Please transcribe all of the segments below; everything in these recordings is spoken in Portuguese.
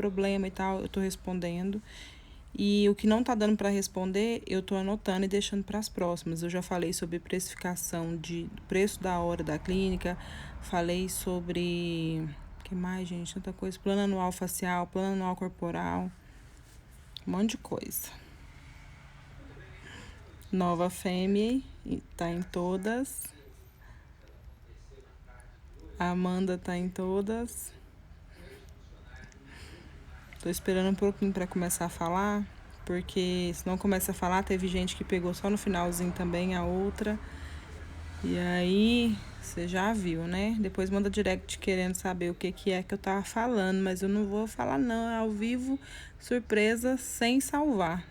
problema e tal, eu tô respondendo. E o que não tá dando para responder, eu tô anotando e deixando para as próximas. Eu já falei sobre precificação de preço da hora da clínica, falei sobre que mais, gente, tanta coisa, plano anual facial, plano anual corporal, um monte de coisa. Nova Fêmea, tá em todas. A Amanda tá em todas. Tô esperando um pouquinho para começar a falar, porque se não começa a falar, teve gente que pegou só no finalzinho também a outra. E aí, você já viu, né? Depois manda direct querendo saber o que é que eu tava falando, mas eu não vou falar não, é ao vivo, surpresa, sem salvar.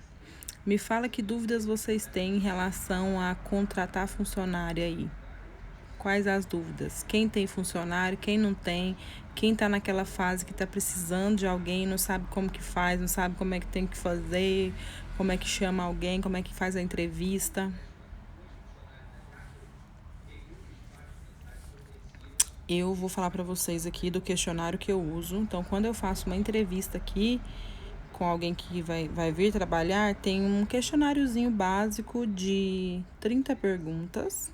Me fala que dúvidas vocês têm em relação a contratar funcionário aí. Quais as dúvidas? Quem tem funcionário, quem não tem, quem está naquela fase que está precisando de alguém, não sabe como que faz, não sabe como é que tem que fazer, como é que chama alguém, como é que faz a entrevista. Eu vou falar para vocês aqui do questionário que eu uso. Então, quando eu faço uma entrevista aqui com alguém que vai vir trabalhar, tem um questionáriozinho básico de 30 perguntas,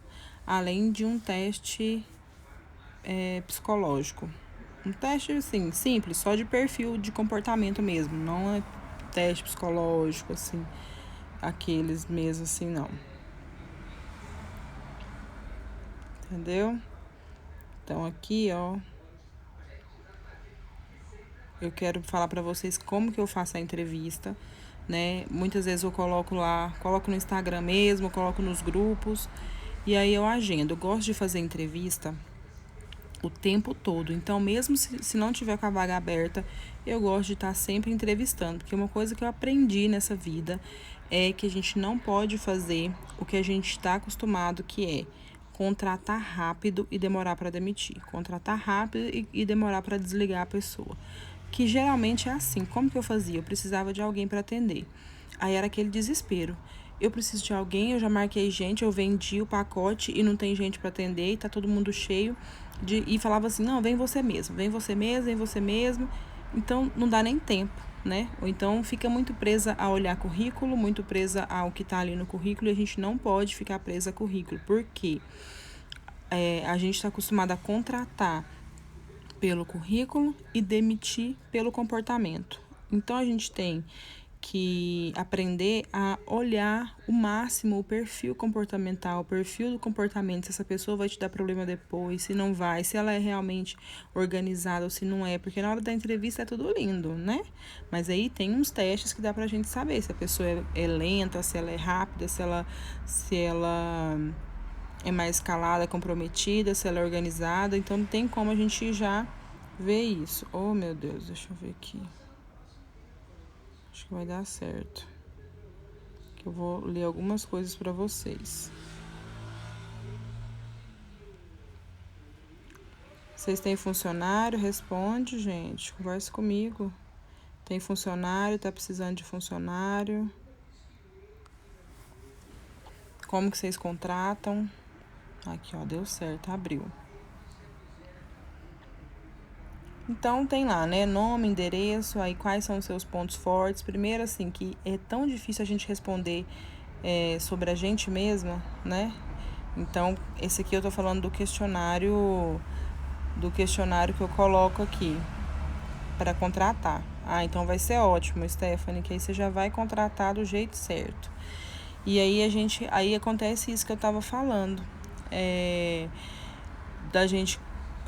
além de um teste psicológico. Um teste, assim, simples, só de perfil de comportamento mesmo. Não é teste psicológico, assim, aqueles mesmo, assim, não. Entendeu? Então, aqui, ó, eu quero falar pra vocês como que eu faço a entrevista, né? Muitas vezes eu coloco lá, coloco no Instagram mesmo, coloco nos grupos, e aí eu agendo. Eu gosto de fazer entrevista o tempo todo. Então, mesmo se não tiver com a vaga aberta, eu gosto de estar sempre entrevistando, porque uma coisa que eu aprendi nessa vida é que a gente não pode fazer o que a gente está acostumado, que é contratar rápido e demorar para demitir, contratar rápido e demorar para desligar a pessoa. Que geralmente é assim. Como que eu fazia? Eu precisava de alguém para atender. Aí era aquele desespero. Eu preciso de alguém, eu já marquei gente, eu vendi o pacote e não tem gente para atender e tá todo mundo cheio. E falava assim, não, vem você mesmo, vem você mesmo, vem você mesmo. Então não dá nem tempo, né? Ou então fica muito presa a olhar currículo, muito presa ao que tá ali no currículo, e a gente não pode ficar presa a currículo. Por quê? A gente está acostumado a contratar pelo currículo e demitir pelo comportamento. Então, a gente tem que aprender a olhar o máximo o perfil comportamental, o perfil do comportamento, se essa pessoa vai te dar problema depois, se não vai, se ela é realmente organizada ou se não é, porque na hora da entrevista é tudo lindo, né? Mas aí tem uns testes que dá pra gente saber se a pessoa é lenta, se ela é rápida, se ela é mais calada, comprometida, se ela é organizada. Então não tem como a gente já ver isso. Oh, meu Deus, deixa eu ver aqui. Acho que vai dar certo. Que eu vou ler algumas coisas para vocês. Vocês têm funcionário? Responde, gente. Converse comigo. Tem funcionário? Tá precisando de funcionário? Como que vocês contratam? Aqui, ó, deu certo, abriu. Então tem lá, né, nome, endereço, aí quais são os seus pontos fortes. Primeiro, assim, que é tão difícil a gente responder sobre a gente mesma, né? Então, esse aqui eu tô falando do questionário que eu coloco aqui para contratar. Ah, então vai ser ótimo, Stephanie, que aí você já vai contratar do jeito certo. E aí acontece isso que eu tava falando, da gente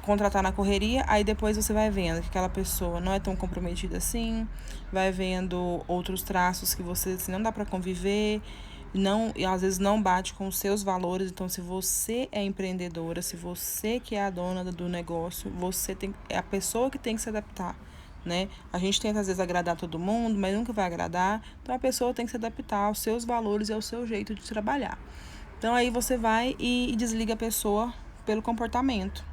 contratar na correria, aí depois você vai vendo que aquela pessoa não é tão comprometida assim, vai vendo outros traços que você assim, não dá para conviver, não, e às vezes não bate com os seus valores. Então, se você é empreendedora, se você que é a dona do negócio, é a pessoa que tem que se adaptar, né? A gente tenta às vezes agradar todo mundo, mas nunca vai agradar. Então, a pessoa tem que se adaptar aos seus valores e ao seu jeito de trabalhar. Então, aí você vai e desliga a pessoa pelo comportamento,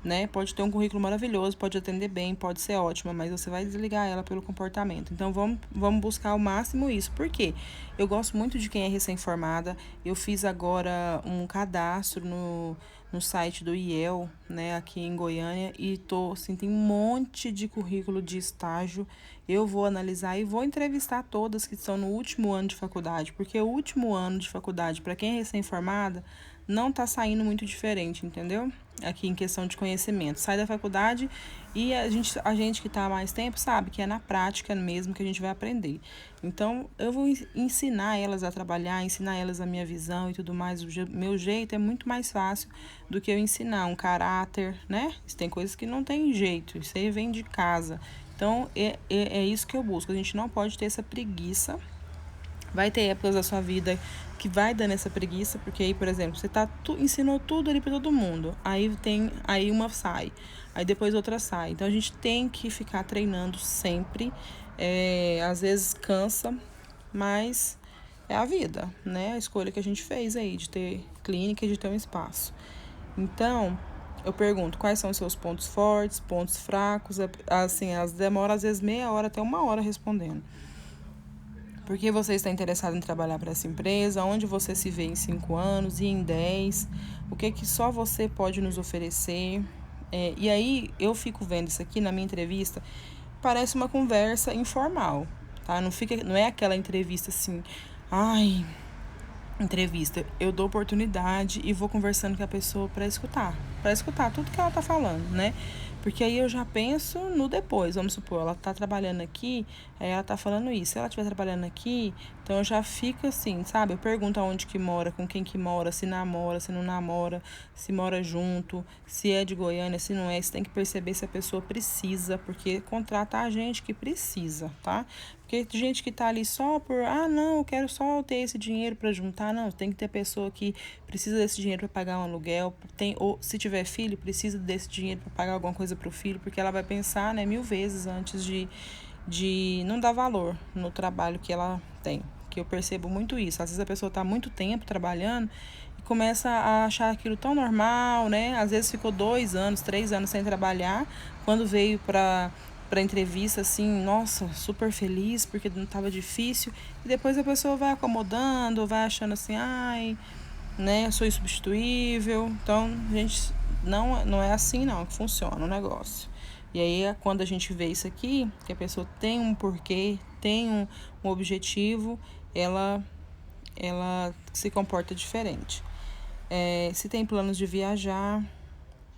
né? Pode ter um currículo maravilhoso, pode atender bem, pode ser ótima, mas você vai desligar ela pelo comportamento. Então, vamos buscar ao máximo isso. Por quê? Eu gosto muito de quem é recém-formada. Eu fiz agora um cadastro no site do IEL, né, aqui em Goiânia e assim, tem um monte de currículo de estágio. Eu vou analisar e vou entrevistar todas que estão no último ano de faculdade, porque o último ano de faculdade, para quem é recém-formada, não tá saindo muito diferente, entendeu? Aqui em questão de conhecimento. Sai da faculdade e a gente que está há mais tempo sabe que é na prática mesmo que a gente vai aprender. Então, eu vou ensinar elas a trabalhar, ensinar elas a minha visão e tudo mais. O meu jeito é muito mais fácil do que eu ensinar um caráter, né? Tem coisas que não tem jeito, isso aí vem de casa. Então, é isso que eu busco. A gente não pode ter essa preguiça. Vai ter épocas da sua vida que vai dando essa preguiça, porque aí, por exemplo, você ensinou tudo ali para todo mundo. Aí uma sai, aí depois outra sai. Então a gente tem que ficar treinando sempre. Às vezes cansa, mas é a vida, né? A escolha que a gente fez aí de ter clínica e de ter um espaço. Então, eu pergunto quais são os seus pontos fortes, pontos fracos. Assim, elas demoram às vezes meia hora até uma hora respondendo. Por que você está interessado em trabalhar para essa empresa? Onde você se vê em 5 anos e em 10? O que só você pode nos oferecer? E aí eu fico vendo isso aqui na minha entrevista, parece uma conversa informal, tá? Não é aquela entrevista assim, ai, entrevista. Eu dou oportunidade e vou conversando com a pessoa para escutar tudo que ela tá falando, né? Porque aí eu já penso no depois. Vamos supor, ela tá trabalhando aqui, aí ela tá falando isso. Se ela estiver trabalhando aqui, então eu já fico assim, sabe? Eu pergunto aonde que mora, com quem que mora, se namora, se não namora, se mora junto, se é de Goiânia, se não é. Você tem que perceber se a pessoa precisa, porque contrata a gente que precisa, tá? Porque tem gente que tá ali só por, não, eu quero só ter esse dinheiro para juntar. Não, tem que ter pessoa que precisa desse dinheiro para pagar um aluguel, ou se tiver filho, precisa desse dinheiro para pagar alguma coisa pro filho, porque ela vai pensar, né, 1000 vezes antes de não dar valor no trabalho que ela tem. Que eu percebo muito isso. Às vezes a pessoa tá muito tempo trabalhando e começa a achar aquilo tão normal, né? Às vezes ficou 2 anos, 3 anos sem trabalhar, quando veio para entrevista, assim, nossa, super feliz, porque não estava difícil. E depois a pessoa vai acomodando, vai achando assim, ai, né, eu sou insubstituível. Então, gente, não é assim não que funciona o negócio. E aí, quando a gente vê isso aqui, que a pessoa tem um porquê, tem um objetivo, ela se comporta diferente. Se tem planos de viajar,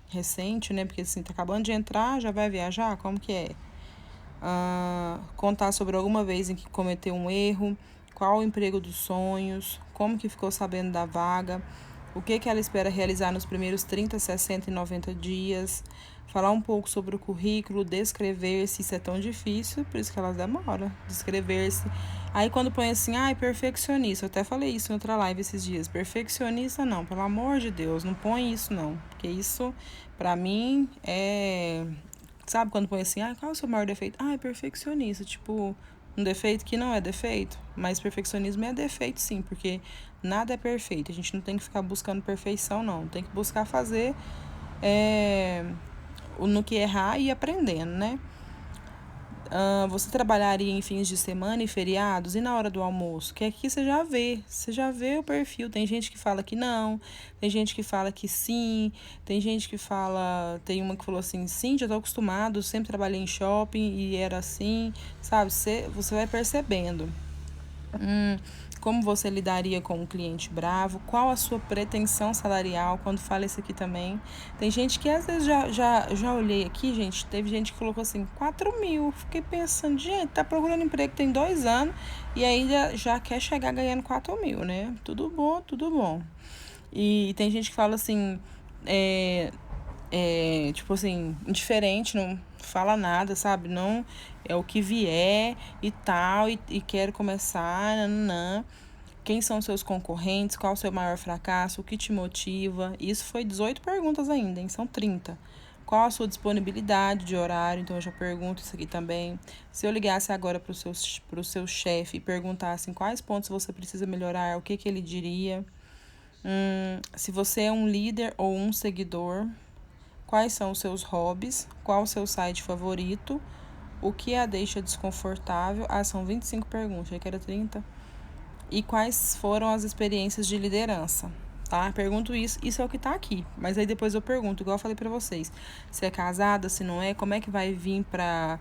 recente, né? Porque assim, tá acabando de entrar, já vai viajar? Como que é? Contar sobre alguma vez em que cometeu um erro, qual o emprego dos sonhos, como que ficou sabendo da vaga, o que ela espera realizar nos primeiros 30, 60 e 90 dias, falar um pouco sobre o currículo, descrever-se, isso é tão difícil, por isso que elas demoram, descrever-se. Aí quando põe assim, perfeccionista, eu até falei isso em outra live esses dias, perfeccionista não, pelo amor de Deus, não põe isso não, porque isso pra mim sabe quando põe assim, qual é o seu maior defeito? É perfeccionista, tipo, um defeito que não é defeito, mas perfeccionismo é defeito sim, porque nada é perfeito, a gente não tem que ficar buscando perfeição não, tem que buscar fazer no que errar e ir aprendendo, né? Você trabalharia em fins de semana e feriados e na hora do almoço? Que aqui você já vê o perfil. Tem gente que fala que não, tem gente que fala que sim, tem gente que fala, tem uma que falou assim, sim, já tô acostumado, sempre trabalhei em shopping e era assim, sabe? Você vai percebendo. Como você lidaria com um cliente bravo? Qual a sua pretensão salarial? Quando fala isso aqui também. Tem gente que às vezes já olhei aqui, gente. Teve gente que colocou assim, 4.000. Fiquei pensando, gente, tá procurando emprego tem 2 anos e ainda já quer chegar ganhando 4.000, né? Tudo bom, tudo bom. E tem gente que fala assim, tipo assim, indiferente, não fala nada, sabe? Não é o que vier e tal, e quero começar, nananã. Quem são seus concorrentes? Qual o seu maior fracasso? O que te motiva? Isso foi 18 perguntas ainda, hein? São 30. Qual a sua disponibilidade de horário? Então, eu já pergunto isso aqui também. Se eu ligasse agora para o seu chefe e perguntasse quais pontos você precisa melhorar, o que ele diria? Se você é um líder ou um seguidor, quais são os seus hobbies? Qual o seu site favorito? O que a deixa desconfortável? São 25 perguntas, já que era 30. E quais foram as experiências de liderança? tá? Pergunto isso é o que tá aqui. Mas aí depois eu pergunto, igual eu falei pra vocês, se é casada, se não é, como é que vai vir pra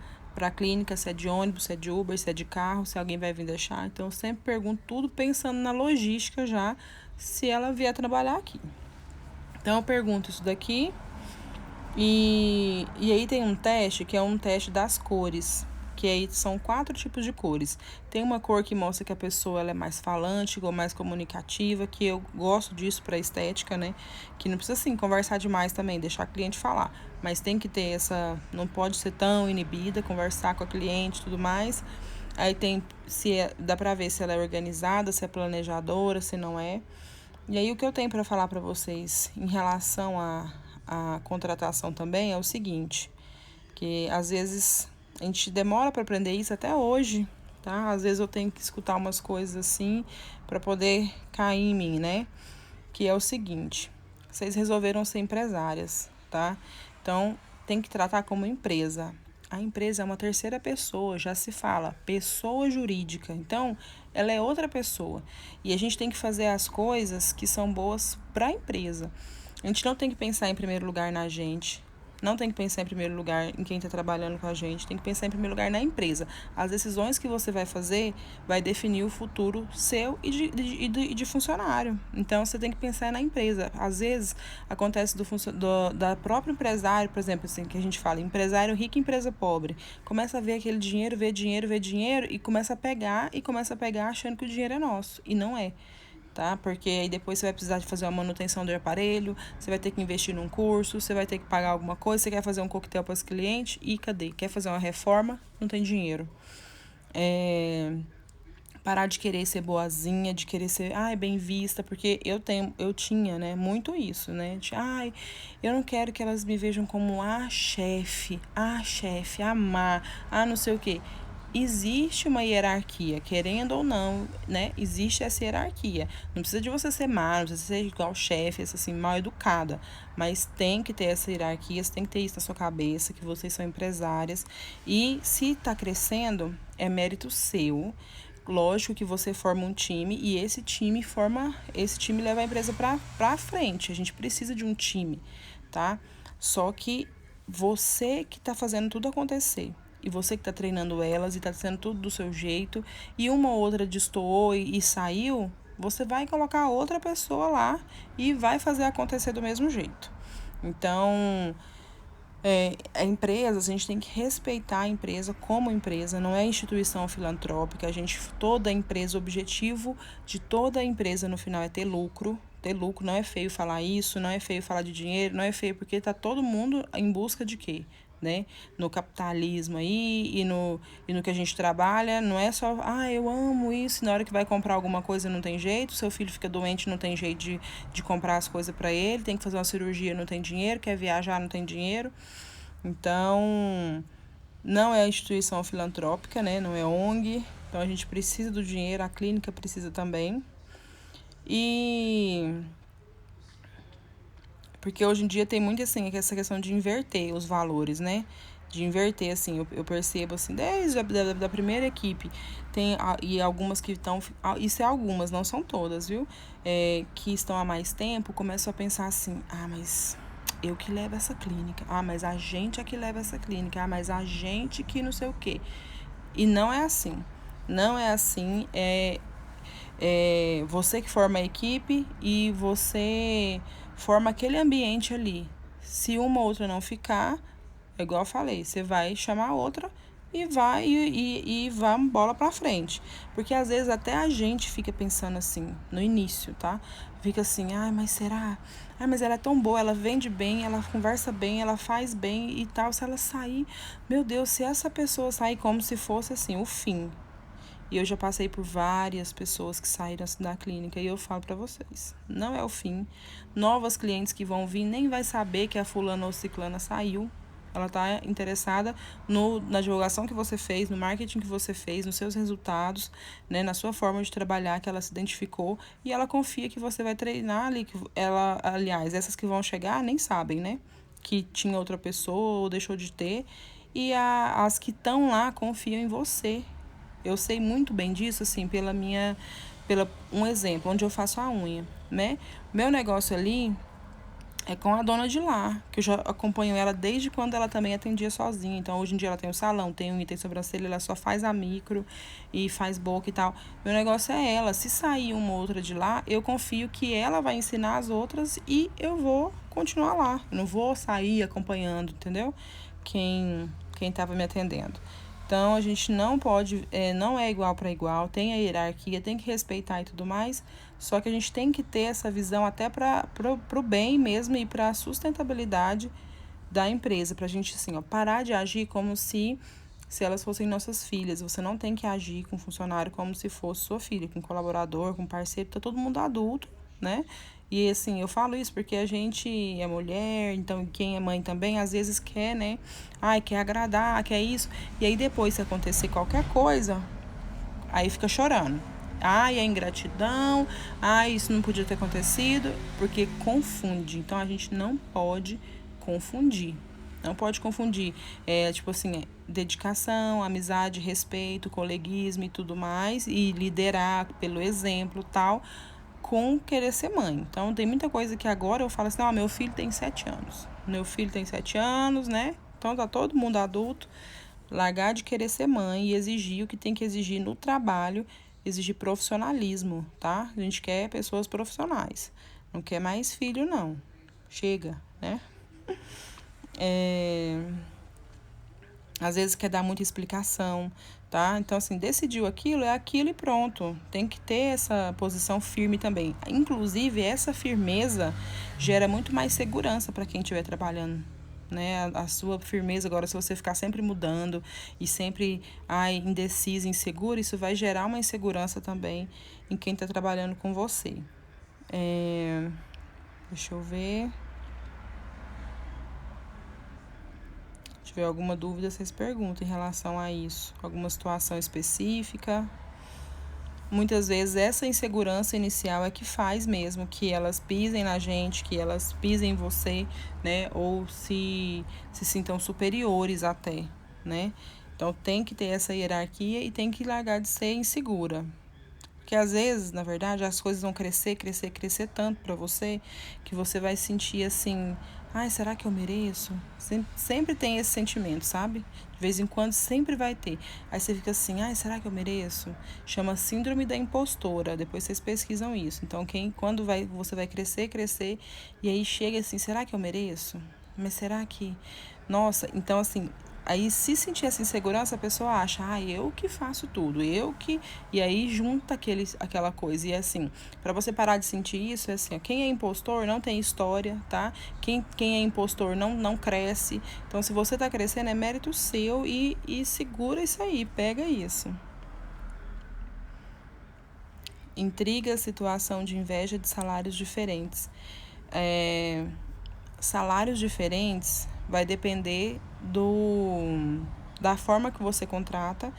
clínica, se é de ônibus, se é de Uber, se é de carro, se alguém vai vir deixar. Então eu sempre pergunto tudo pensando na logística já, se ela vier trabalhar aqui. Então eu pergunto isso daqui. E aí tem um teste que é um teste das cores, que aí são 4 tipos de cores. Tem uma cor que mostra que a pessoa ela é mais falante ou mais comunicativa, que eu gosto disso para estética, né? Que não precisa assim conversar demais também, deixar a cliente falar, mas tem que ter essa, não pode ser tão inibida, conversar com a cliente e tudo mais. Aí tem dá para ver se ela é organizada, se é planejadora, se não é. E aí o que eu tenho para falar para vocês em relação à contratação também é o seguinte, que às vezes a gente demora para aprender isso até hoje, tá? Às vezes eu tenho que escutar umas coisas assim para poder cair em mim, né? Que é o seguinte, vocês resolveram ser empresárias, tá? Então tem que tratar como empresa. A empresa é uma terceira pessoa, já se fala, pessoa jurídica. Então, ela é outra pessoa. E a gente tem que fazer as coisas que são boas para a empresa. A gente não tem que pensar em primeiro lugar na gente. Não tem que pensar em primeiro lugar em quem está trabalhando com a gente. Tem que pensar em primeiro lugar na empresa. As decisões que você vai fazer vai definir o futuro seu e de funcionário. Então, você tem que pensar na empresa. Às vezes, acontece da própria empresário, por exemplo, assim, que a gente fala, empresário rico e empresa pobre. Começa a ver aquele dinheiro, vê dinheiro e começa a pegar achando que o dinheiro é nosso. E não é. Tá? Porque aí depois você vai precisar de fazer uma manutenção do aparelho, você vai ter que investir num curso, você vai ter que pagar alguma coisa, você quer fazer um coquetel para os clientes e cadê? Quer fazer uma reforma? Não tem dinheiro. Parar de querer ser boazinha, de querer ser, bem vista, porque eu tinha, né, muito isso, né? De, eu não quero que elas me vejam como a chefe, a má, não sei o quê. Existe uma hierarquia, querendo ou não, né? Existe essa hierarquia. Não precisa de você ser má, não precisa ser igual chefe, assim, mal educada. Mas tem que ter essa hierarquia, você tem que ter isso na sua cabeça, que vocês são empresárias. E se está crescendo, é mérito seu. Lógico que você forma um time e esse time leva a empresa para frente. A gente precisa de um time, tá? Só que você que está fazendo tudo acontecer. E você que está treinando elas e está fazendo tudo do seu jeito, e uma ou outra destoou e saiu, você vai colocar outra pessoa lá e vai fazer acontecer do mesmo jeito. Então, a empresa, a gente tem que respeitar a empresa como empresa, não é instituição filantrópica. Toda empresa, o objetivo de toda empresa no final é ter lucro. Ter lucro, não é feio falar isso, não é feio falar de dinheiro, não é feio porque tá todo mundo em busca de quê? Né? No capitalismo aí e no que a gente trabalha, não é só, eu amo isso, e na hora que vai comprar alguma coisa não tem jeito, seu filho fica doente, não tem jeito de comprar as coisas para ele, tem que fazer uma cirurgia, não tem dinheiro, quer viajar, não tem dinheiro. Então, não é instituição filantrópica, né? Não é ONG. Então, a gente precisa do dinheiro, a clínica precisa também. E porque hoje em dia tem muito assim, essa questão de inverter os valores, né? De inverter, assim, eu percebo assim, desde da primeira equipe, e algumas que estão, isso é algumas, não são todas, viu? Que estão há mais tempo, começam a pensar assim, mas eu que levo essa clínica, mas a gente é que leva essa clínica, mas a gente que não sei o quê. E não é assim, não é assim, você que forma a equipe e você forma aquele ambiente ali. Se uma ou outra não ficar, é igual eu falei, você vai chamar outra e vai bola pra frente. Porque às vezes até a gente fica pensando assim, no início, tá? Fica assim, mas será? Mas ela é tão boa, ela vende bem, ela conversa bem, ela faz bem e tal. Se ela sair, meu Deus, se essa pessoa sair como se fosse assim, o fim. E eu já passei por várias pessoas que saíram da clínica e eu falo para vocês, não é o fim. Novas clientes que vão vir nem vai saber que a fulana ou ciclana saiu. Ela está interessada na divulgação que você fez, no marketing que você fez, nos seus resultados, né, na sua forma de trabalhar, que ela se identificou. E ela confia que você vai treinar ali. Aliás, essas que vão chegar nem sabem, né? Que tinha outra pessoa ou deixou de ter. E as que estão lá confiam em você. Eu sei muito bem disso, assim, pela um exemplo, onde eu faço a unha, né? Meu negócio ali é com a dona de lá, que eu já acompanho ela desde quando ela também atendia sozinha. Então, hoje em dia ela tem um salão, tem unha, tem sobrancelha, ela só faz a micro e faz boca e tal. Meu negócio é ela. Se sair uma ou outra de lá, eu confio que ela vai ensinar as outras e eu vou continuar lá. Eu não vou sair acompanhando, entendeu? Quem estava me atendendo. Então, a gente não pode, não é igual para igual, tem a hierarquia, tem que respeitar e tudo mais, só que a gente tem que ter essa visão até para o bem mesmo e para a sustentabilidade da empresa, para a gente, assim, ó, parar de agir como se elas fossem nossas filhas. Você não tem que agir com funcionário como se fosse sua filha, com colaborador, com parceiro, tá todo mundo adulto, né? E assim, eu falo isso porque a gente é mulher, então quem é mãe também, às vezes quer, né? Ai, quer agradar, quer isso. E aí depois, se acontecer qualquer coisa, aí fica chorando. Ai, é ingratidão. Ai, isso não podia ter acontecido. Porque confunde. Então a gente não pode confundir. Não pode confundir. Tipo assim, dedicação, amizade, respeito, coleguismo e tudo mais. E liderar pelo exemplo e tal, com querer ser mãe. Então, tem muita coisa que agora eu falo assim, não, meu filho tem 7 anos. Meu filho tem 7 anos, né? Então, tá todo mundo adulto. Largar de querer ser mãe e exigir o que tem que exigir no trabalho, exigir profissionalismo, tá? A gente quer pessoas profissionais. Não quer mais filho, não. Chega, né? Às vezes quer dar muita explicação, tá? Então, assim, decidiu aquilo, é aquilo e pronto. Tem que ter essa posição firme também. Inclusive, essa firmeza gera muito mais segurança para quem estiver trabalhando, né? A sua firmeza agora, se você ficar sempre mudando e sempre indecisa, insegura, isso vai gerar uma insegurança também em quem está trabalhando com você. Deixa eu ver. Se tiver alguma dúvida, vocês perguntam em relação a isso. Alguma situação específica. Muitas vezes essa insegurança inicial é que faz mesmo que elas pisem na gente, que elas pisem em você, né? Ou se sintam superiores até, né? Então tem que ter essa hierarquia e tem que largar de ser insegura. Porque às vezes, na verdade, as coisas vão crescer tanto para você que você vai sentir assim, ai, será que eu mereço? Sempre tem esse sentimento, sabe? De vez em quando sempre vai ter. Aí você fica assim, ai, será que eu mereço? Chama síndrome da impostora. Depois vocês pesquisam isso. Então, você vai crescer, e aí chega assim, será que eu mereço? Mas será que... Nossa, então assim, aí, se sentir essa insegurança, a pessoa acha, eu que faço tudo, eu que... E aí, junta aquela coisa. E assim, para você parar de sentir isso, é assim, ó, quem é impostor não tem história, tá? Quem é impostor não cresce. Então, se você tá crescendo, é mérito seu e segura isso aí, pega isso. Intriga, situação de inveja de salários diferentes. Salários diferentes vai depender da forma que você contrata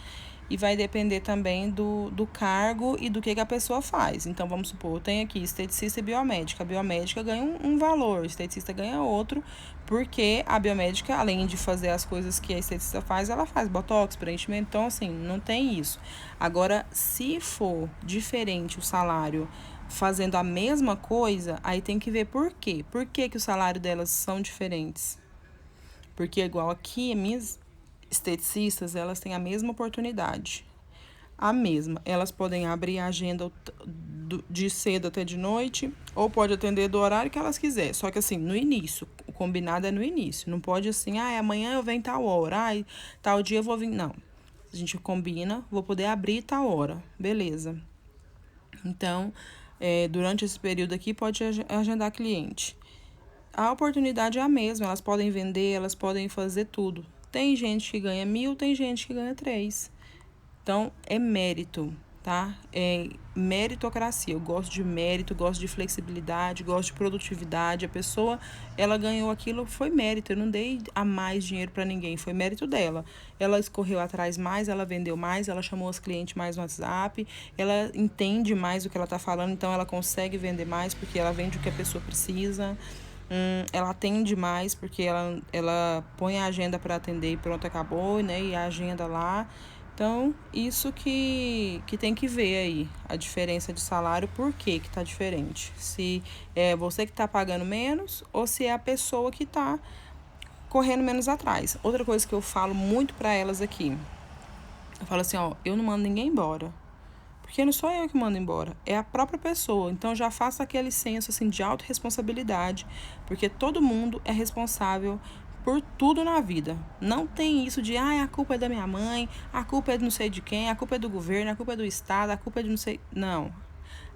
e vai depender também do cargo e do que a pessoa faz. Então, vamos supor, eu tenho aqui esteticista e biomédica. A biomédica ganha um valor, o esteticista ganha outro, porque a biomédica, além de fazer as coisas que a esteticista faz, ela faz botox, preenchimento. Então, assim, não tem isso. Agora, se for diferente o salário fazendo a mesma coisa, aí tem que ver por quê. Por que o salário delas são diferentes? Porque igual aqui, minhas esteticistas, elas têm a mesma oportunidade. A mesma. Elas podem abrir a agenda de cedo até de noite, ou pode atender do horário que elas quiserem. Só que assim, no início, o combinado é no início. Não pode assim, amanhã eu venho tal hora, tal dia eu vou vir. Não. A gente combina, vou poder abrir tal hora. Beleza. Então, durante esse período aqui, pode agendar cliente. A oportunidade é a mesma, elas podem vender, elas podem fazer tudo. Tem gente que ganha 1.000, tem gente que ganha 3. Então, é mérito, tá? É meritocracia. Eu gosto de mérito, gosto de flexibilidade, gosto de produtividade. A pessoa, ela ganhou aquilo, foi mérito. Eu não dei a mais dinheiro para ninguém, foi mérito dela. Ela escorreu atrás mais, ela vendeu mais, ela chamou os clientes mais no WhatsApp, ela entende mais o que ela está falando, então ela consegue vender mais porque ela vende o que a pessoa precisa. Ela atende mais porque ela põe a agenda para atender e pronto, acabou, né? E a agenda lá. Então, isso que tem que ver aí, a diferença de salário, por que tá diferente? Se é você que tá pagando menos ou se é a pessoa que tá correndo menos atrás. Outra coisa que eu falo muito para elas aqui, eu falo assim, ó, eu não mando ninguém embora. Porque não sou eu que mando embora, é a própria pessoa. Então já faço aquele senso assim de autorresponsabilidade, porque todo mundo é responsável por tudo na vida. Não tem isso de, a culpa é da minha mãe, a culpa é de não sei de quem, a culpa é do governo, a culpa é do estado, a culpa é de não sei. Não.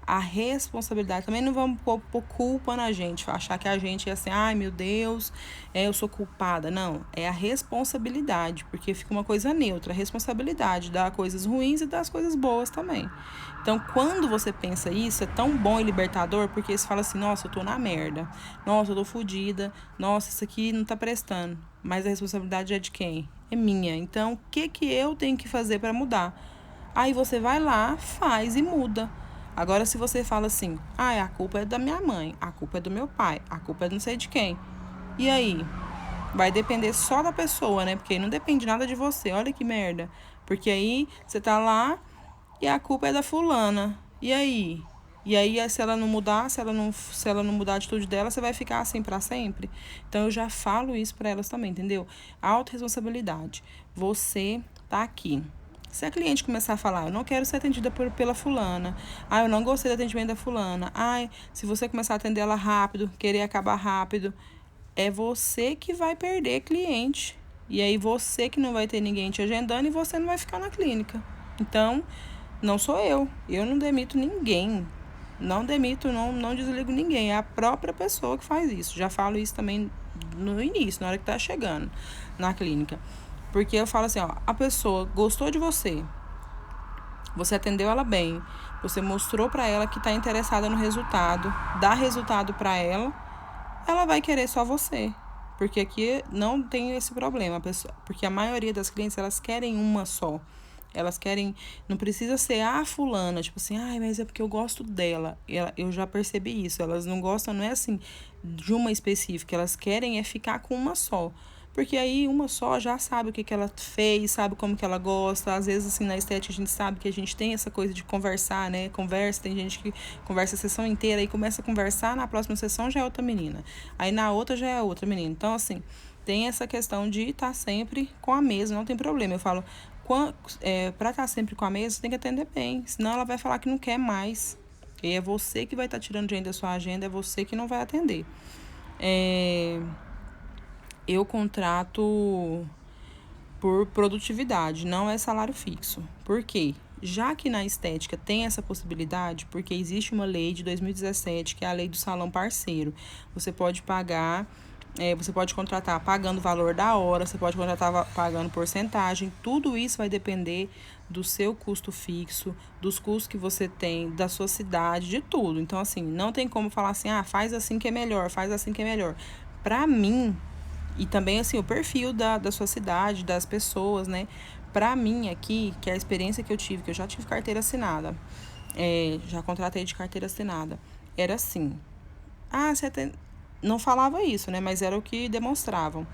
A responsabilidade, também não vamos pôr culpa na gente, achar que a gente é assim, ai meu Deus, eu sou culpada. Não, é a responsabilidade, porque fica uma coisa neutra, a responsabilidade das coisas ruins e das coisas boas também. Então, quando você pensa isso, é tão bom e libertador, porque você fala assim, nossa, eu tô na merda, nossa, eu tô fodida, nossa, isso aqui não tá prestando. Mas a responsabilidade é de quem? É minha. Então, o que eu tenho que fazer para mudar? Aí você vai lá, faz e muda. Agora, se você fala assim, a culpa é da minha mãe, a culpa é do meu pai, a culpa é não sei de quem. E aí? Vai depender só da pessoa, né? Porque aí não depende nada de você. Olha que merda. Porque aí você tá lá e a culpa é da fulana. E aí? E aí, se ela não mudar, se ela não mudar a atitude dela, você vai ficar assim para sempre. Então, eu já falo isso para elas também, entendeu? Autorresponsabilidade. Você tá aqui. Se a cliente começar a falar, eu não quero ser atendida pela fulana, eu não gostei do atendimento da fulana, se você começar a atender ela rápido, querer acabar rápido, é você que vai perder cliente. E aí você que não vai ter ninguém te agendando e você não vai ficar na clínica. Então, não sou eu. Eu não demito ninguém. Não demito, não desligo ninguém. É a própria pessoa que faz isso. Já falo isso também no início, na hora que tá chegando na clínica. Porque eu falo assim, ó, a pessoa gostou de você, você atendeu ela bem, você mostrou para ela que tá interessada no resultado, dá resultado para ela vai querer só você. Porque aqui não tem esse problema, porque a maioria das clientes, elas querem uma só. Elas querem, não precisa ser a fulana, tipo assim, mas é porque eu gosto dela. Eu já percebi isso, elas não gostam, não é assim, de uma específica, elas querem é ficar com uma só. Porque aí uma só já sabe o que ela fez, sabe como que ela gosta. Às vezes, assim, na estética a gente sabe que a gente tem essa coisa de conversar, né? Conversa, tem gente que conversa a sessão inteira e começa a conversar, na próxima sessão já é outra menina. Aí na outra já é outra menina. Então, assim, tem essa questão de estar sempre com a mesma, não tem problema. Eu falo, para estar sempre com a mesma, você tem que atender bem, senão ela vai falar que não quer mais. E é você que vai estar tirando dinheiro da sua agenda, é você que não vai atender. Eu contrato por produtividade, não é salário fixo. Por quê? Já que na estética tem essa possibilidade, porque existe uma lei de 2017, que é a lei do salão parceiro. Você pode pagar, você pode contratar pagando o valor da hora, você pode contratar pagando porcentagem. Tudo isso vai depender do seu custo fixo, dos custos que você tem, da sua cidade, de tudo. Então, assim, não tem como falar assim, faz assim que é melhor, faz assim que é melhor. Pra mim, e também, assim, o perfil da sua cidade, das pessoas, né? Pra mim aqui, que é a experiência que eu tive, que eu já tive carteira assinada, já contratei de carteira assinada, era assim, você atende... não falava isso, né? Mas era o que demonstravam.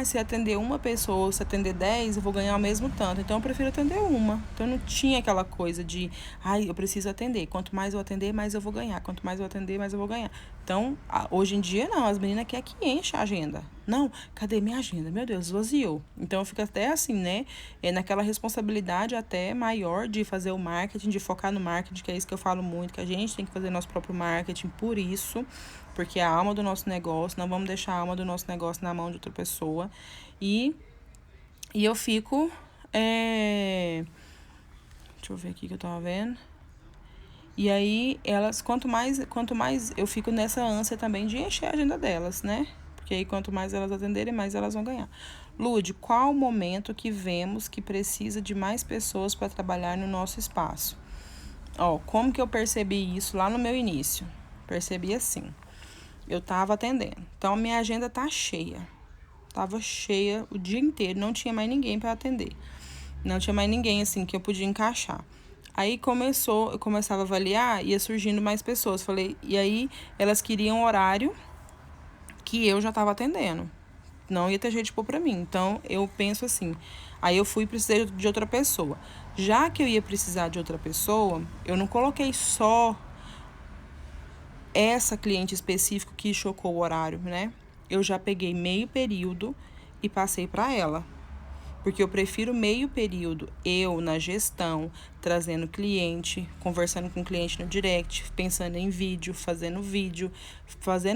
Se atender uma pessoa ou se atender 10, eu vou ganhar o mesmo tanto. Então, eu prefiro atender uma. Então, não tinha aquela coisa de, eu preciso atender. Quanto mais eu atender, mais eu vou ganhar. Quanto mais eu atender, mais eu vou ganhar. Então, hoje em dia, não. As meninas querem que enche a agenda. Não, cadê minha agenda? Meu Deus, esvaziou. Então, eu fico até assim, né? Naquela responsabilidade até maior de fazer o marketing, de focar no marketing, que é isso que eu falo muito, que a gente tem que fazer nosso próprio marketing por isso, porque é a alma do nosso negócio, não vamos deixar a alma do nosso negócio na mão de outra pessoa. E eu fico... Deixa eu ver aqui que eu tava vendo. E aí, elas, quanto mais eu fico nessa ânsia também de encher a agenda delas, né? Porque aí, quanto mais elas atenderem, mais elas vão ganhar. Lude, qual o momento que vemos que precisa de mais pessoas para trabalhar no nosso espaço? Como que eu percebi isso lá no meu início? Percebi assim. Eu tava atendendo. Então, minha agenda tá cheia. Tava cheia o dia inteiro. Não tinha mais ninguém para atender. Não tinha mais ninguém, assim, que eu podia encaixar. Aí eu começava a avaliar, ia surgindo mais pessoas. E aí elas queriam horário que eu já tava atendendo. Não ia ter jeito de pôr pra mim. Então, eu penso assim, Aí eu fui e precisei de outra pessoa. Já que eu ia precisar de outra pessoa, eu não coloquei só essa cliente específica que chocou o horário, né? Eu já peguei meio período e passei para ela. Porque eu prefiro meio período, eu na gestão, trazendo cliente, conversando com o cliente no direct, pensando em vídeo, fazendo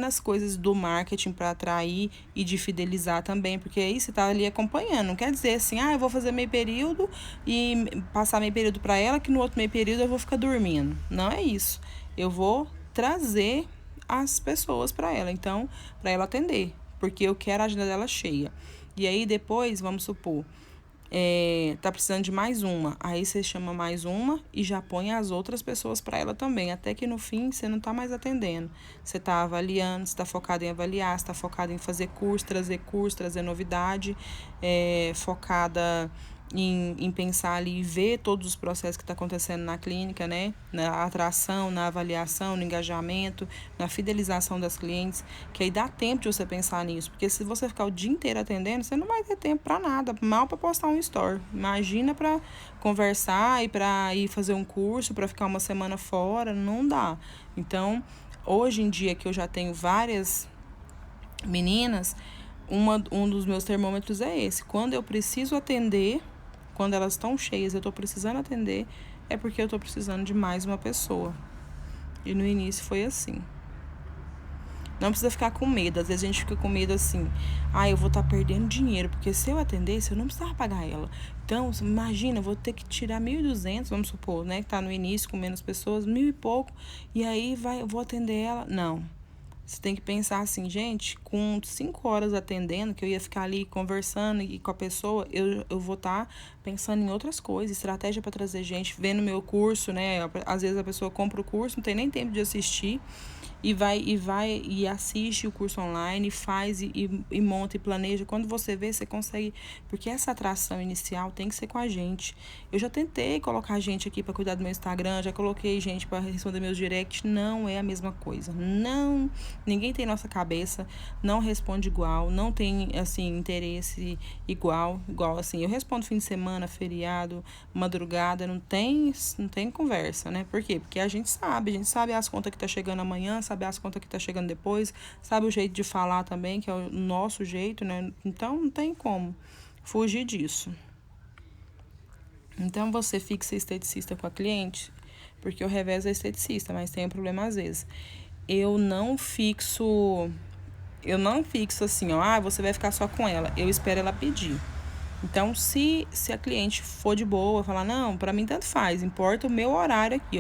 as coisas do marketing para atrair e de fidelizar também, porque aí você tá ali acompanhando. Não quer dizer assim, eu vou fazer meio período e passar meio período para ela, que no outro meio período eu vou ficar dormindo. Não é isso. Eu vou trazer as pessoas para ela, então, para ela atender, porque eu quero a agenda dela cheia. E aí depois, vamos supor, tá precisando de mais uma. Aí você chama mais uma e já põe as outras pessoas para ela também. Até que no fim você não tá mais atendendo. Você tá avaliando, você tá focado em avaliar, você tá focado em fazer curso, trazer novidade, focada em pensar ali e ver todos os processos que está acontecendo na clínica, né? Na atração, na avaliação, no engajamento, na fidelização das clientes, que aí dá tempo de você pensar nisso, porque se você ficar o dia inteiro atendendo, você não vai ter tempo para nada, mal para postar um story. Imagina para conversar e para ir fazer um curso, para ficar uma semana fora, não dá. Então, hoje em dia que eu já tenho várias meninas, um dos meus termômetros é esse. Quando eu preciso atender, quando elas estão cheias, eu estou precisando atender, é porque eu estou precisando de mais uma pessoa. E no início foi assim. Não precisa ficar com medo. Às vezes a gente fica com medo assim, eu vou estar perdendo dinheiro, porque se eu atendesse, eu não precisava pagar ela. Então, imagina, eu vou ter que tirar 1.200, vamos supor, né, que tá no início com menos pessoas, 1.000 e pouco, e aí eu vou atender ela. Não. Você tem que pensar assim, gente, com 5 horas atendendo, que eu ia ficar ali conversando e com a pessoa, eu vou estar pensando em outras coisas, estratégia para trazer gente, vendo meu curso, né? Às vezes a pessoa compra o curso, não tem nem tempo de assistir, e assiste o curso online, faz e monta e planeja. Quando você vê, você consegue, porque essa atração inicial tem que ser com a gente. Eu já tentei colocar gente aqui para cuidar do meu Instagram, já coloquei gente para responder meus directs, não é a mesma coisa. Não, ninguém tem nossa cabeça, não responde igual, não tem assim interesse igual assim. Eu respondo fim de semana, feriado, madrugada, não tem conversa, né? Por quê? Porque a gente sabe as contas que tá chegando amanhã, sabe as contas que tá chegando depois, sabe o jeito de falar também, que é o nosso jeito, né? Então não tem como fugir disso. Então você fixa esteticista com a cliente, porque eu revezo a esteticista, mas tem um problema às vezes. Eu não fixo assim, você vai ficar só com ela. Eu espero ela pedir. Então, se a cliente for de boa, falar, não, pra mim tanto faz, importa o meu horário aqui.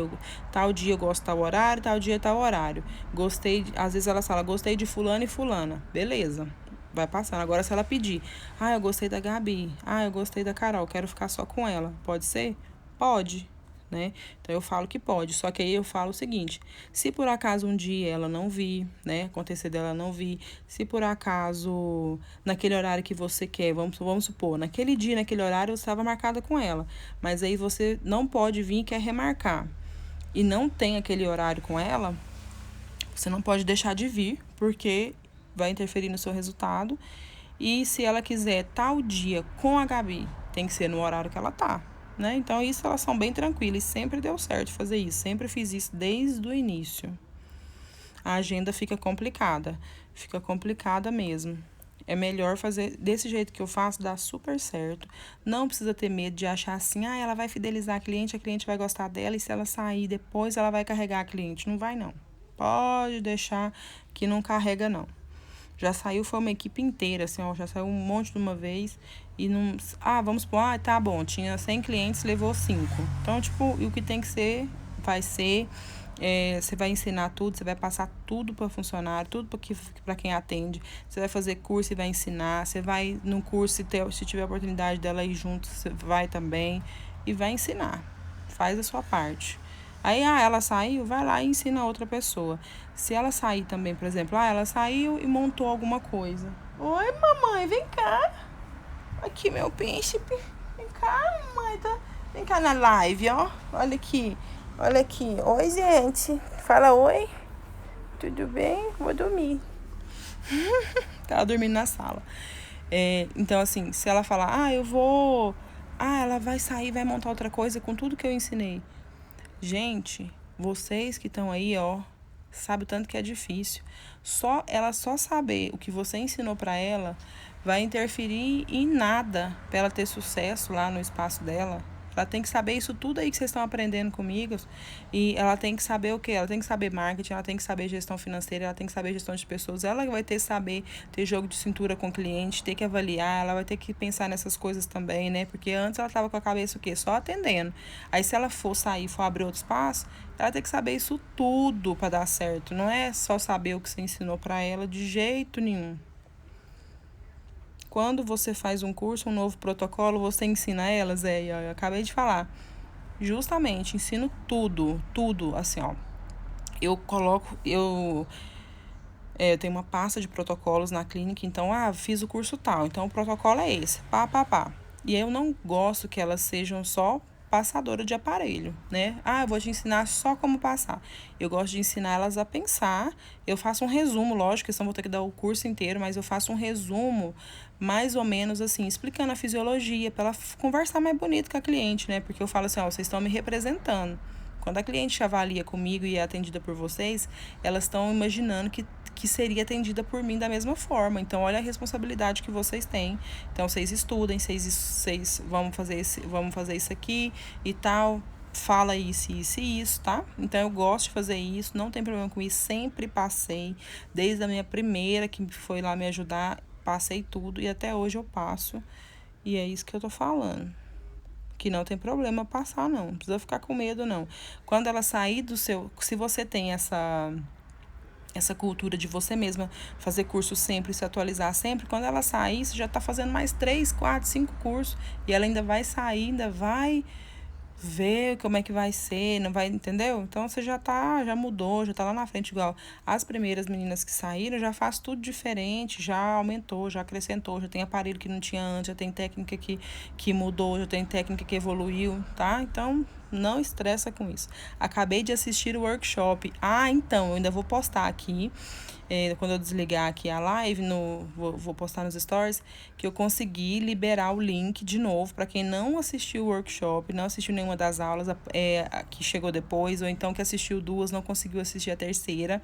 Tal dia eu gosto de tal horário, tal dia tal horário. Às vezes ela fala, gostei de fulano e fulana. Beleza, vai passando. Agora, se ela pedir, eu gostei da Gabi, eu gostei da Carol, quero ficar só com ela. Pode ser? Pode. Né? Então eu falo que pode, só que aí eu falo o seguinte: se por acaso um dia ela não vir, né, acontecer dela não vir, se por acaso naquele horário que você quer, vamos supor, naquele dia, naquele horário eu estava marcada com ela, mas aí você não pode vir e quer remarcar e não tem aquele horário com ela, você não pode deixar de vir, porque vai interferir no seu resultado. E se ela quiser tal dia com a Gabi, tem que ser no horário que ela tá, né? Então, isso elas são bem tranquilas e sempre deu certo fazer isso. Sempre fiz isso desde o início. A agenda fica complicada mesmo. É melhor fazer desse jeito que eu faço, dá super certo. Não precisa ter medo de achar assim, ela vai fidelizar a cliente vai gostar dela e se ela sair depois ela vai carregar a cliente. Não vai, não. Pode deixar que não carrega, não. Já saiu, foi uma equipe inteira, assim, já saiu um monte de uma vez e não... vamos supor, tá bom, tinha 100 clientes, levou 5. Então, tipo, e o que tem que ser, vai ser... você vai ensinar tudo, você vai passar tudo para funcionário, tudo para quem atende. Você vai fazer curso e vai ensinar. Você vai no curso, se tiver a oportunidade dela ir junto, você vai também e vai ensinar. Faz a sua parte. Aí, ela saiu, vai lá e ensina a outra pessoa. Se ela sair também, por exemplo, ela saiu e montou alguma coisa. Oi, mamãe, vem cá. Aqui, meu príncipe. Vem cá, mamãe. Vem cá na live, ó. Olha aqui. Olha aqui. Oi, gente. Fala oi. Tudo bem? Vou dormir. Tava dormindo na sala. Então, assim, se ela falar, eu vou. Ela vai sair, vai montar outra coisa com tudo que eu ensinei. Gente, vocês que estão aí, ó, sabe o tanto que é difícil. Ela só saber o que você ensinou para ela vai interferir em nada para ela ter sucesso lá no espaço dela. Ela tem que saber isso tudo aí que vocês estão aprendendo comigo. E ela tem que saber o quê? Ela tem que saber marketing, ela tem que saber gestão financeira, ela tem que saber gestão de pessoas. Ela vai ter que saber ter jogo de cintura com o cliente, ter que avaliar, ela vai ter que pensar nessas coisas também, né? Porque antes ela estava com a cabeça o quê? Só atendendo. Aí se ela for sair, for abrir outro espaço, ela tem que saber isso tudo para dar certo. Não é só saber o que você ensinou para ela de jeito nenhum. Quando você faz um curso, um novo protocolo, você ensina elas, eu acabei de falar. Justamente, ensino tudo, tudo, assim, ó. Eu tenho uma pasta de protocolos na clínica, então, fiz o curso tal, então o protocolo é esse, pá, pá, pá. E eu não gosto que elas sejam só passadora de aparelho, né? Eu vou te ensinar só como passar. Eu gosto de ensinar elas a pensar. Eu faço um resumo, lógico, senão vou ter que dar o curso inteiro, mas eu faço um resumo mais ou menos assim, explicando a fisiologia, para ela conversar mais bonito com a cliente, né? Porque eu falo assim, vocês estão me representando. Quando a cliente avalia comigo e é atendida por vocês, elas estão imaginando que seria atendida por mim da mesma forma. Então, olha a responsabilidade que vocês têm. Então, vocês estudem, vocês vamos fazer isso aqui e tal. Fala isso, isso e isso, tá? Então, eu gosto de fazer isso, não tem problema com isso. Sempre passei, desde a minha primeira que foi lá me ajudar, passei tudo e até hoje eu passo. E é isso que eu tô falando. Que não tem problema passar, não precisa ficar com medo, não. Quando ela sair do seu... Se você tem essa cultura de você mesma fazer curso sempre, se atualizar sempre, quando ela sair, você já está fazendo mais 3, 4, 5 cursos, e ela ainda vai sair, ainda vai ver como é que vai ser, não vai, entendeu? Então você já mudou, já tá lá na frente, igual as primeiras meninas que saíram, já faz tudo diferente, já aumentou, já acrescentou, já tem aparelho que não tinha antes, já tem técnica que mudou, já tem técnica que evoluiu, tá? Então não estressa com isso. Acabei de assistir o workshop. Então, eu ainda vou postar aqui quando eu desligar aqui a live, vou postar nos stories, que eu consegui liberar o link de novo para quem não assistiu o workshop, não assistiu nenhuma das aulas que chegou depois, ou então que assistiu duas, não conseguiu assistir a terceira.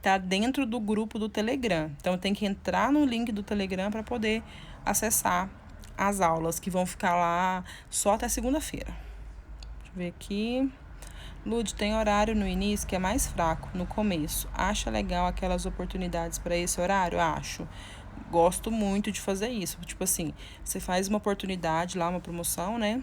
Tá dentro do grupo do Telegram. Então tem que entrar no link do Telegram para poder acessar as aulas que vão ficar lá só até segunda-feira. Deixa eu ver aqui. Lud, tem horário no início que é mais fraco, no começo. Acha legal aquelas oportunidades para esse horário? Acho. Gosto muito de fazer isso. Tipo assim, você faz uma oportunidade lá, uma promoção, né?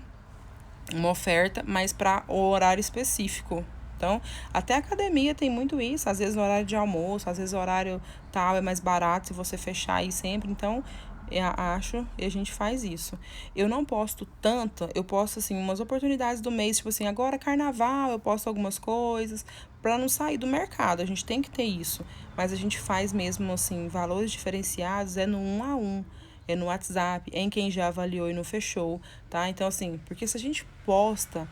Uma oferta, mas para o horário específico. Então, até a academia tem muito isso. Às vezes no horário de almoço, às vezes o horário tal é mais barato se você fechar aí sempre. Então, eu acho e a gente faz isso. Eu não posto tanto, eu posto assim umas oportunidades do mês, tipo assim, agora carnaval, eu posto algumas coisas para não sair do mercado. A gente tem que ter isso, mas a gente faz mesmo assim, valores diferenciados no 1 a 1. É no WhatsApp, é em quem já avaliou e não fechou, tá? Então, assim, porque se a gente posta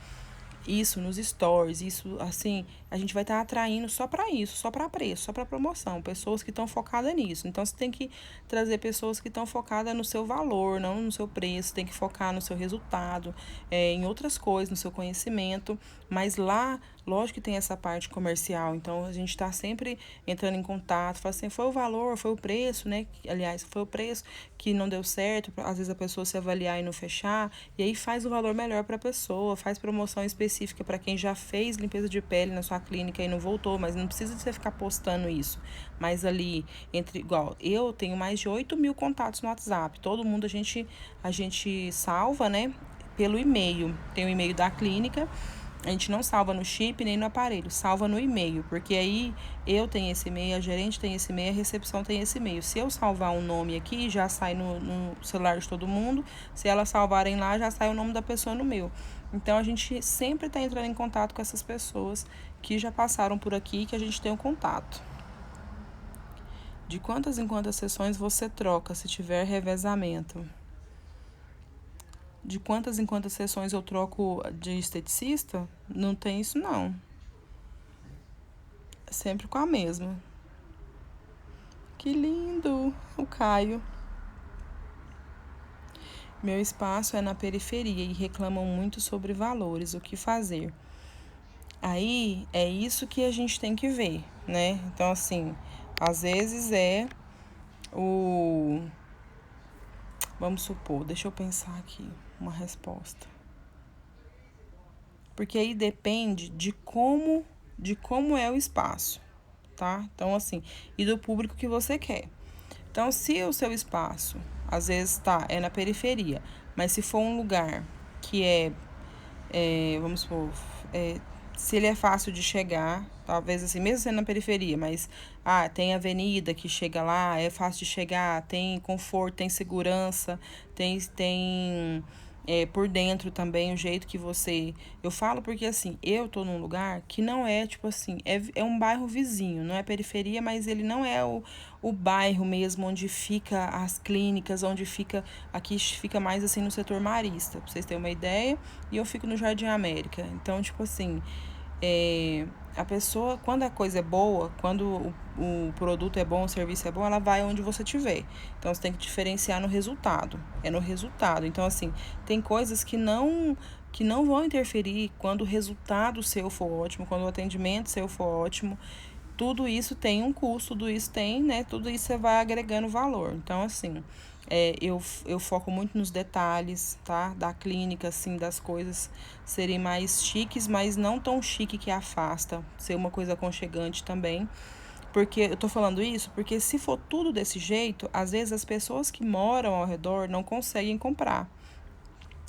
isso nos stories, isso assim, a gente vai estar atraindo só para isso, só para preço, só para promoção, pessoas que estão focadas nisso. Então você tem que trazer pessoas que estão focadas no seu valor, não no seu preço, tem que focar no seu resultado, em outras coisas, no seu conhecimento. Mas lá, lógico que tem essa parte comercial, então a gente está sempre entrando em contato, fala assim, foi o valor, foi o preço, né? Aliás, foi o preço que não deu certo, às vezes a pessoa se avaliar e não fechar, e aí faz o valor melhor para a pessoa, faz promoção específica para quem já fez limpeza de pele na sua clínica e não voltou, mas não precisa de você ficar postando isso. Mas ali, igual, eu tenho mais de 8 mil contatos no WhatsApp, todo mundo a gente salva, né, pelo e-mail. Tem o e-mail da clínica, a gente não salva no chip nem no aparelho, salva no e-mail, porque aí eu tenho esse e-mail, a gerente tem esse e-mail, a recepção tem esse e-mail. Se eu salvar um nome aqui, já sai no celular de todo mundo. Se elas salvarem lá, já sai o nome da pessoa no meu. Então a gente sempre está entrando em contato com essas pessoas que já passaram por aqui, que a gente tem um contato. De quantas em quantas sessões você troca se tiver revezamento? De quantas em quantas sessões eu troco de esteticista? Não tem isso, não. É sempre com a mesma. Que lindo! O Caio. Meu espaço é na periferia e reclamam muito sobre valores, o que fazer? Aí é isso que a gente tem que ver, né? Então, assim, às vezes é o. Vamos supor, deixa eu pensar aqui uma resposta. Porque aí depende de como é o espaço, tá? Então, assim, e do público que você quer. Então, se o seu espaço, às vezes, é na periferia, mas se for um lugar que vamos supor, se ele é fácil de chegar, talvez assim, mesmo sendo na periferia, mas tem avenida que chega lá, é fácil de chegar, tem conforto, tem segurança, tem por dentro também o jeito que você. Eu falo porque assim, eu tô num lugar que não é tipo assim, é um bairro vizinho, não é periferia, mas ele não é o bairro mesmo onde fica as clínicas, onde fica. Aqui fica mais assim no setor marista, pra vocês terem uma ideia, e eu fico no Jardim América. Então, tipo assim, a pessoa, quando a coisa é boa, quando o produto é bom, o serviço é bom, ela vai onde você estiver. Então, você tem que diferenciar no resultado. É no resultado. Então, assim, tem coisas que não vão interferir quando o resultado seu for ótimo, quando o atendimento seu for ótimo. Tudo isso tem um custo, tudo isso tem, né? Tudo isso você vai agregando valor. Então, assim, eu foco muito nos detalhes, tá? Da clínica, assim, das coisas serem mais chiques, mas não tão chique que afasta. Ser uma coisa aconchegante também. Porque eu tô falando isso porque se for tudo desse jeito, às vezes as pessoas que moram ao redor não conseguem comprar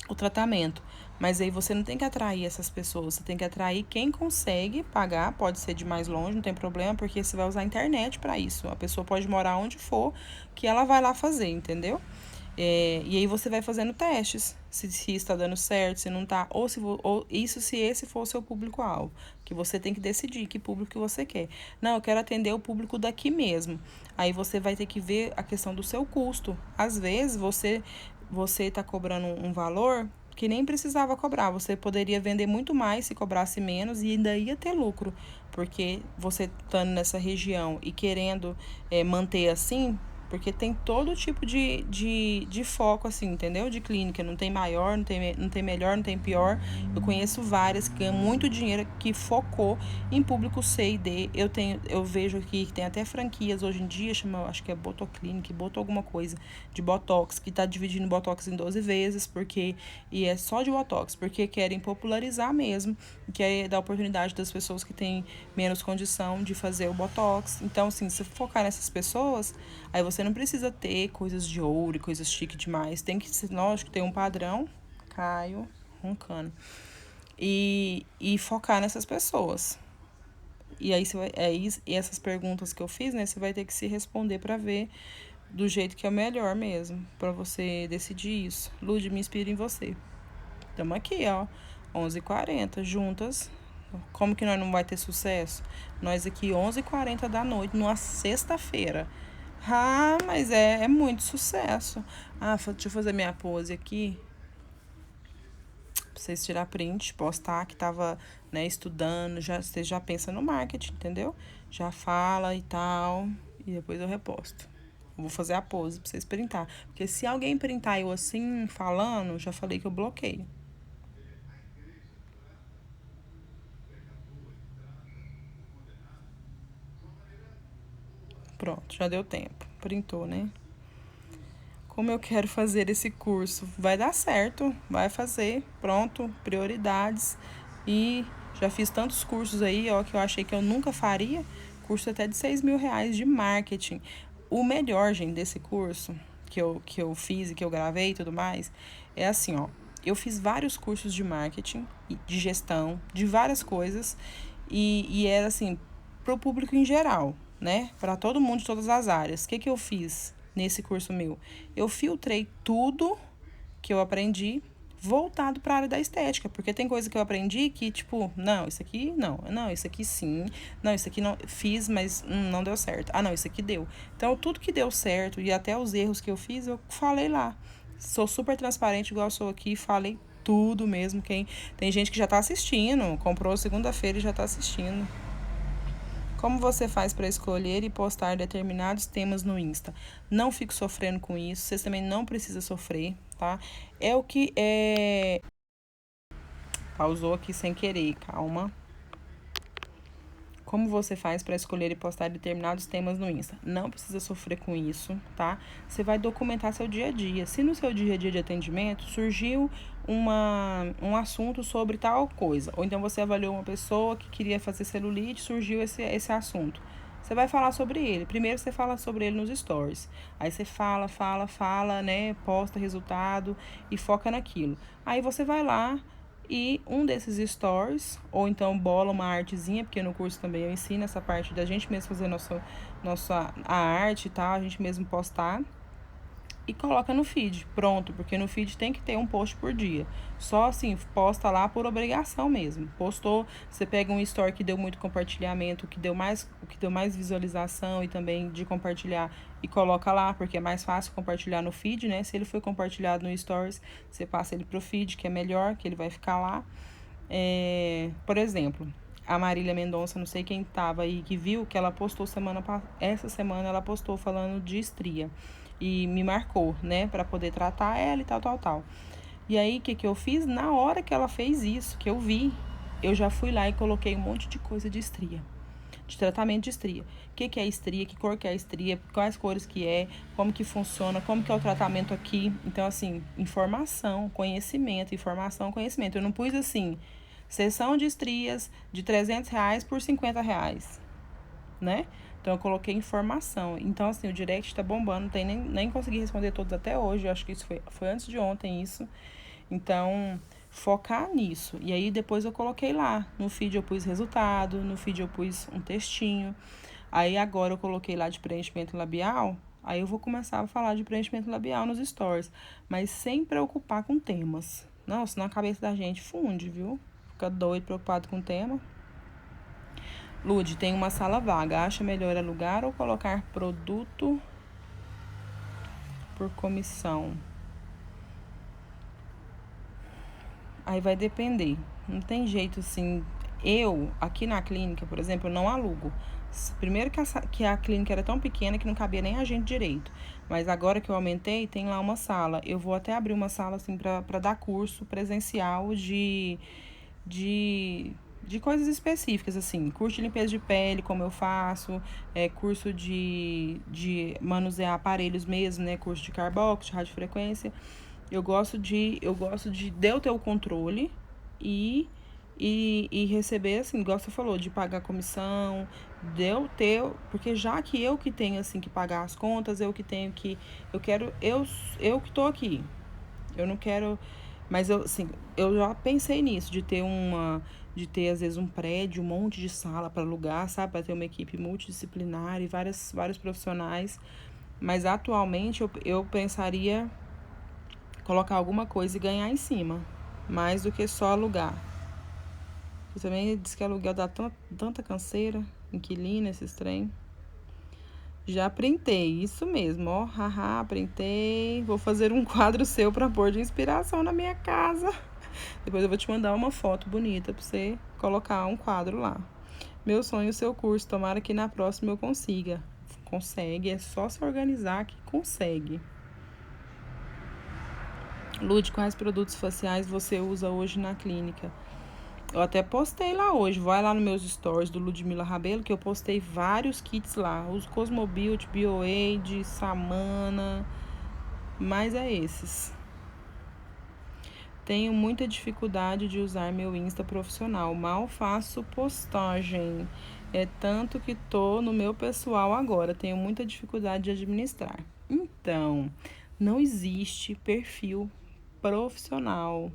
o tratamento. Mas aí você não tem que atrair essas pessoas, você tem que atrair quem consegue pagar, pode ser de mais longe, não tem problema, porque você vai usar a internet para isso. A pessoa pode morar onde for, que ela vai lá fazer, entendeu? E aí você vai fazendo testes, se está dando certo, se não está, ou isso se esse for o seu público-alvo, que você tem que decidir que público que você quer. Não, eu quero atender o público daqui mesmo. Aí você vai ter que ver a questão do seu custo. Às vezes você está cobrando um valor que nem precisava cobrar. Você poderia vender muito mais se cobrasse menos e ainda ia ter lucro. Porque você estando nessa região e querendo manter assim, porque tem todo tipo de foco, assim, entendeu? De clínica. Não tem maior, não tem melhor, não tem pior. Eu conheço várias que ganham muito dinheiro, que focou em público C e D. Eu vejo aqui que tem até franquias hoje em dia, chama, acho que é Botoclinic, Boto alguma coisa, de Botox, que tá dividindo Botox em 12 vezes, e é só de Botox, porque querem popularizar mesmo, querem dar oportunidade das pessoas que têm menos condição de fazer o Botox. Então, assim, se focar nessas pessoas, aí você não precisa ter coisas de ouro e coisas chique demais. Tem que ser, lógico, ter um padrão. Caio, roncando. E focar nessas pessoas. E aí, e essas perguntas que eu fiz, né? Você vai ter que se responder para ver do jeito que é melhor mesmo. Para você decidir isso. Lud, me inspira em você. Estamos aqui, ó. 11h40, juntas. Como que nós não vai ter sucesso? Nós aqui 11h40 da noite, numa sexta-feira. Mas é muito sucesso. Deixa eu fazer minha pose aqui. Pra vocês tirar print, postar que tava, né, estudando. Você já pensa no marketing, entendeu? Já fala e tal. E depois eu reposto. Eu vou fazer a pose pra vocês printar. Porque se alguém printar eu assim, falando, já falei que eu bloqueio. Pronto, já deu tempo. Printou, né? Como eu quero fazer esse curso? Vai dar certo, vai fazer, pronto, prioridades. E já fiz tantos cursos aí, ó, que eu achei que eu nunca faria. Curso até de 6.000 reais de marketing. O melhor, gente, desse curso que eu fiz e que eu gravei e tudo mais, é assim, ó. Eu fiz vários cursos de marketing, de gestão, de várias coisas. E era assim, pro público em geral, né? Para todo mundo de todas as áreas. O que eu fiz nesse curso meu? Eu filtrei tudo que eu aprendi voltado para a área da estética, porque tem coisa que eu aprendi que, tipo, não, isso aqui não, isso aqui sim, não, isso aqui não fiz, mas não deu certo. Não, isso aqui deu. Então, tudo que deu certo e até os erros que eu fiz, eu falei lá. Sou super transparente, igual eu sou aqui, falei tudo mesmo. Tem gente que já tá assistindo, comprou segunda-feira e já tá assistindo. Como você faz para escolher e postar determinados temas no Insta? Não fico sofrendo com isso, vocês também não precisam sofrer, tá? É o que é. Pausou aqui sem querer, calma. Como você faz para escolher e postar determinados temas no Insta? Não precisa sofrer com isso, tá? Você vai documentar seu dia a dia. Se no seu dia a dia de atendimento surgiu um assunto sobre tal coisa, ou então você avaliou uma pessoa que queria fazer celulite, surgiu esse assunto. Você vai falar sobre ele. Primeiro você fala sobre ele nos stories. Aí você fala, né? Posta resultado e foca naquilo. Aí você vai lá e um desses stories, ou então bola uma artezinha, porque no curso também eu ensino essa parte da gente mesmo fazer a arte e tal, a gente mesmo postar e coloca no feed, pronto, porque no feed tem que ter um post por dia. Só assim, posta lá por obrigação mesmo. Postou, você pega um story que deu muito compartilhamento, que deu mais visualização e também de compartilhar e coloca lá, porque é mais fácil compartilhar no feed, né? Se ele foi compartilhado no stories, você passa ele pro feed, que é melhor, que ele vai ficar lá. Por exemplo, a Marília Mendonça, não sei quem tava aí que viu, que ela postou essa semana ela postou falando de estria e me marcou, né, para poder tratar ela e tal. E aí, o que eu fiz? Na hora que ela fez isso, que eu vi, eu já fui lá e coloquei um monte de coisa de estria, de tratamento de estria. O que é estria, que cor que é estria, quais cores que é, como que funciona, como que é o tratamento aqui. Então, assim, informação, conhecimento, informação, conhecimento. Eu não pus assim, sessão de estrias de R$ 300 por R$ 50, né? Então eu coloquei informação. Então, assim, o direct tá bombando, tem nem consegui responder todos até hoje. Eu acho que isso foi antes de ontem isso. Então, focar nisso. E aí depois eu coloquei lá. No feed eu pus resultado, no feed eu pus um textinho. Aí agora eu coloquei lá de preenchimento labial. Aí eu vou começar a falar de preenchimento labial nos stories. Mas sem preocupar com temas. Não, senão a cabeça da gente funde, viu? Fica doido, preocupado com o tema. Lude, tem uma sala vaga. Acha melhor alugar ou colocar produto por comissão? Aí vai depender. Não tem jeito assim. Eu, aqui na clínica, por exemplo, eu não alugo. Primeiro que a clínica era tão pequena que não cabia nem a gente direito. Mas agora que eu aumentei, tem lá uma sala. Eu vou até abrir uma sala assim para dar curso presencial de coisas específicas, assim, curso de limpeza de pele, como eu faço, curso de manusear aparelhos mesmo, né, curso de carbox, de radiofrequência. Eu gosto de eu ter o controle e receber, assim, igual você falou, de pagar comissão, de eu ter, porque já que eu que tenho, assim, que pagar as contas, eu que tô aqui, eu não quero. Mas eu, assim, eu já pensei nisso, de ter, às vezes, um prédio, um monte de sala para alugar, sabe? Para ter uma equipe multidisciplinar e vários profissionais. Mas atualmente eu pensaria colocar alguma coisa e ganhar em cima, mais do que só alugar. Você também diz que aluguel dá tanta canseira, inquilino, esses trem. Já printei, isso mesmo, ó, haha, printei. Vou fazer um quadro seu para pôr de inspiração na minha casa. Depois eu vou te mandar uma foto bonita para você colocar um quadro lá. Meu sonho, o seu curso, tomara que na próxima eu consiga. Consegue, é só se organizar que consegue. Lude, quais produtos faciais você usa hoje na clínica? Eu até postei lá hoje. Vai lá nos meus stories do Ludmila Rabelo, que eu postei vários kits lá. Os Cosmobuilt, BioAid, Samana. Mas é esses. Tenho muita dificuldade de usar meu Insta profissional. Mal faço postagem. É tanto que tô no meu pessoal agora. Tenho muita dificuldade de administrar. Então, não existe perfil profissional.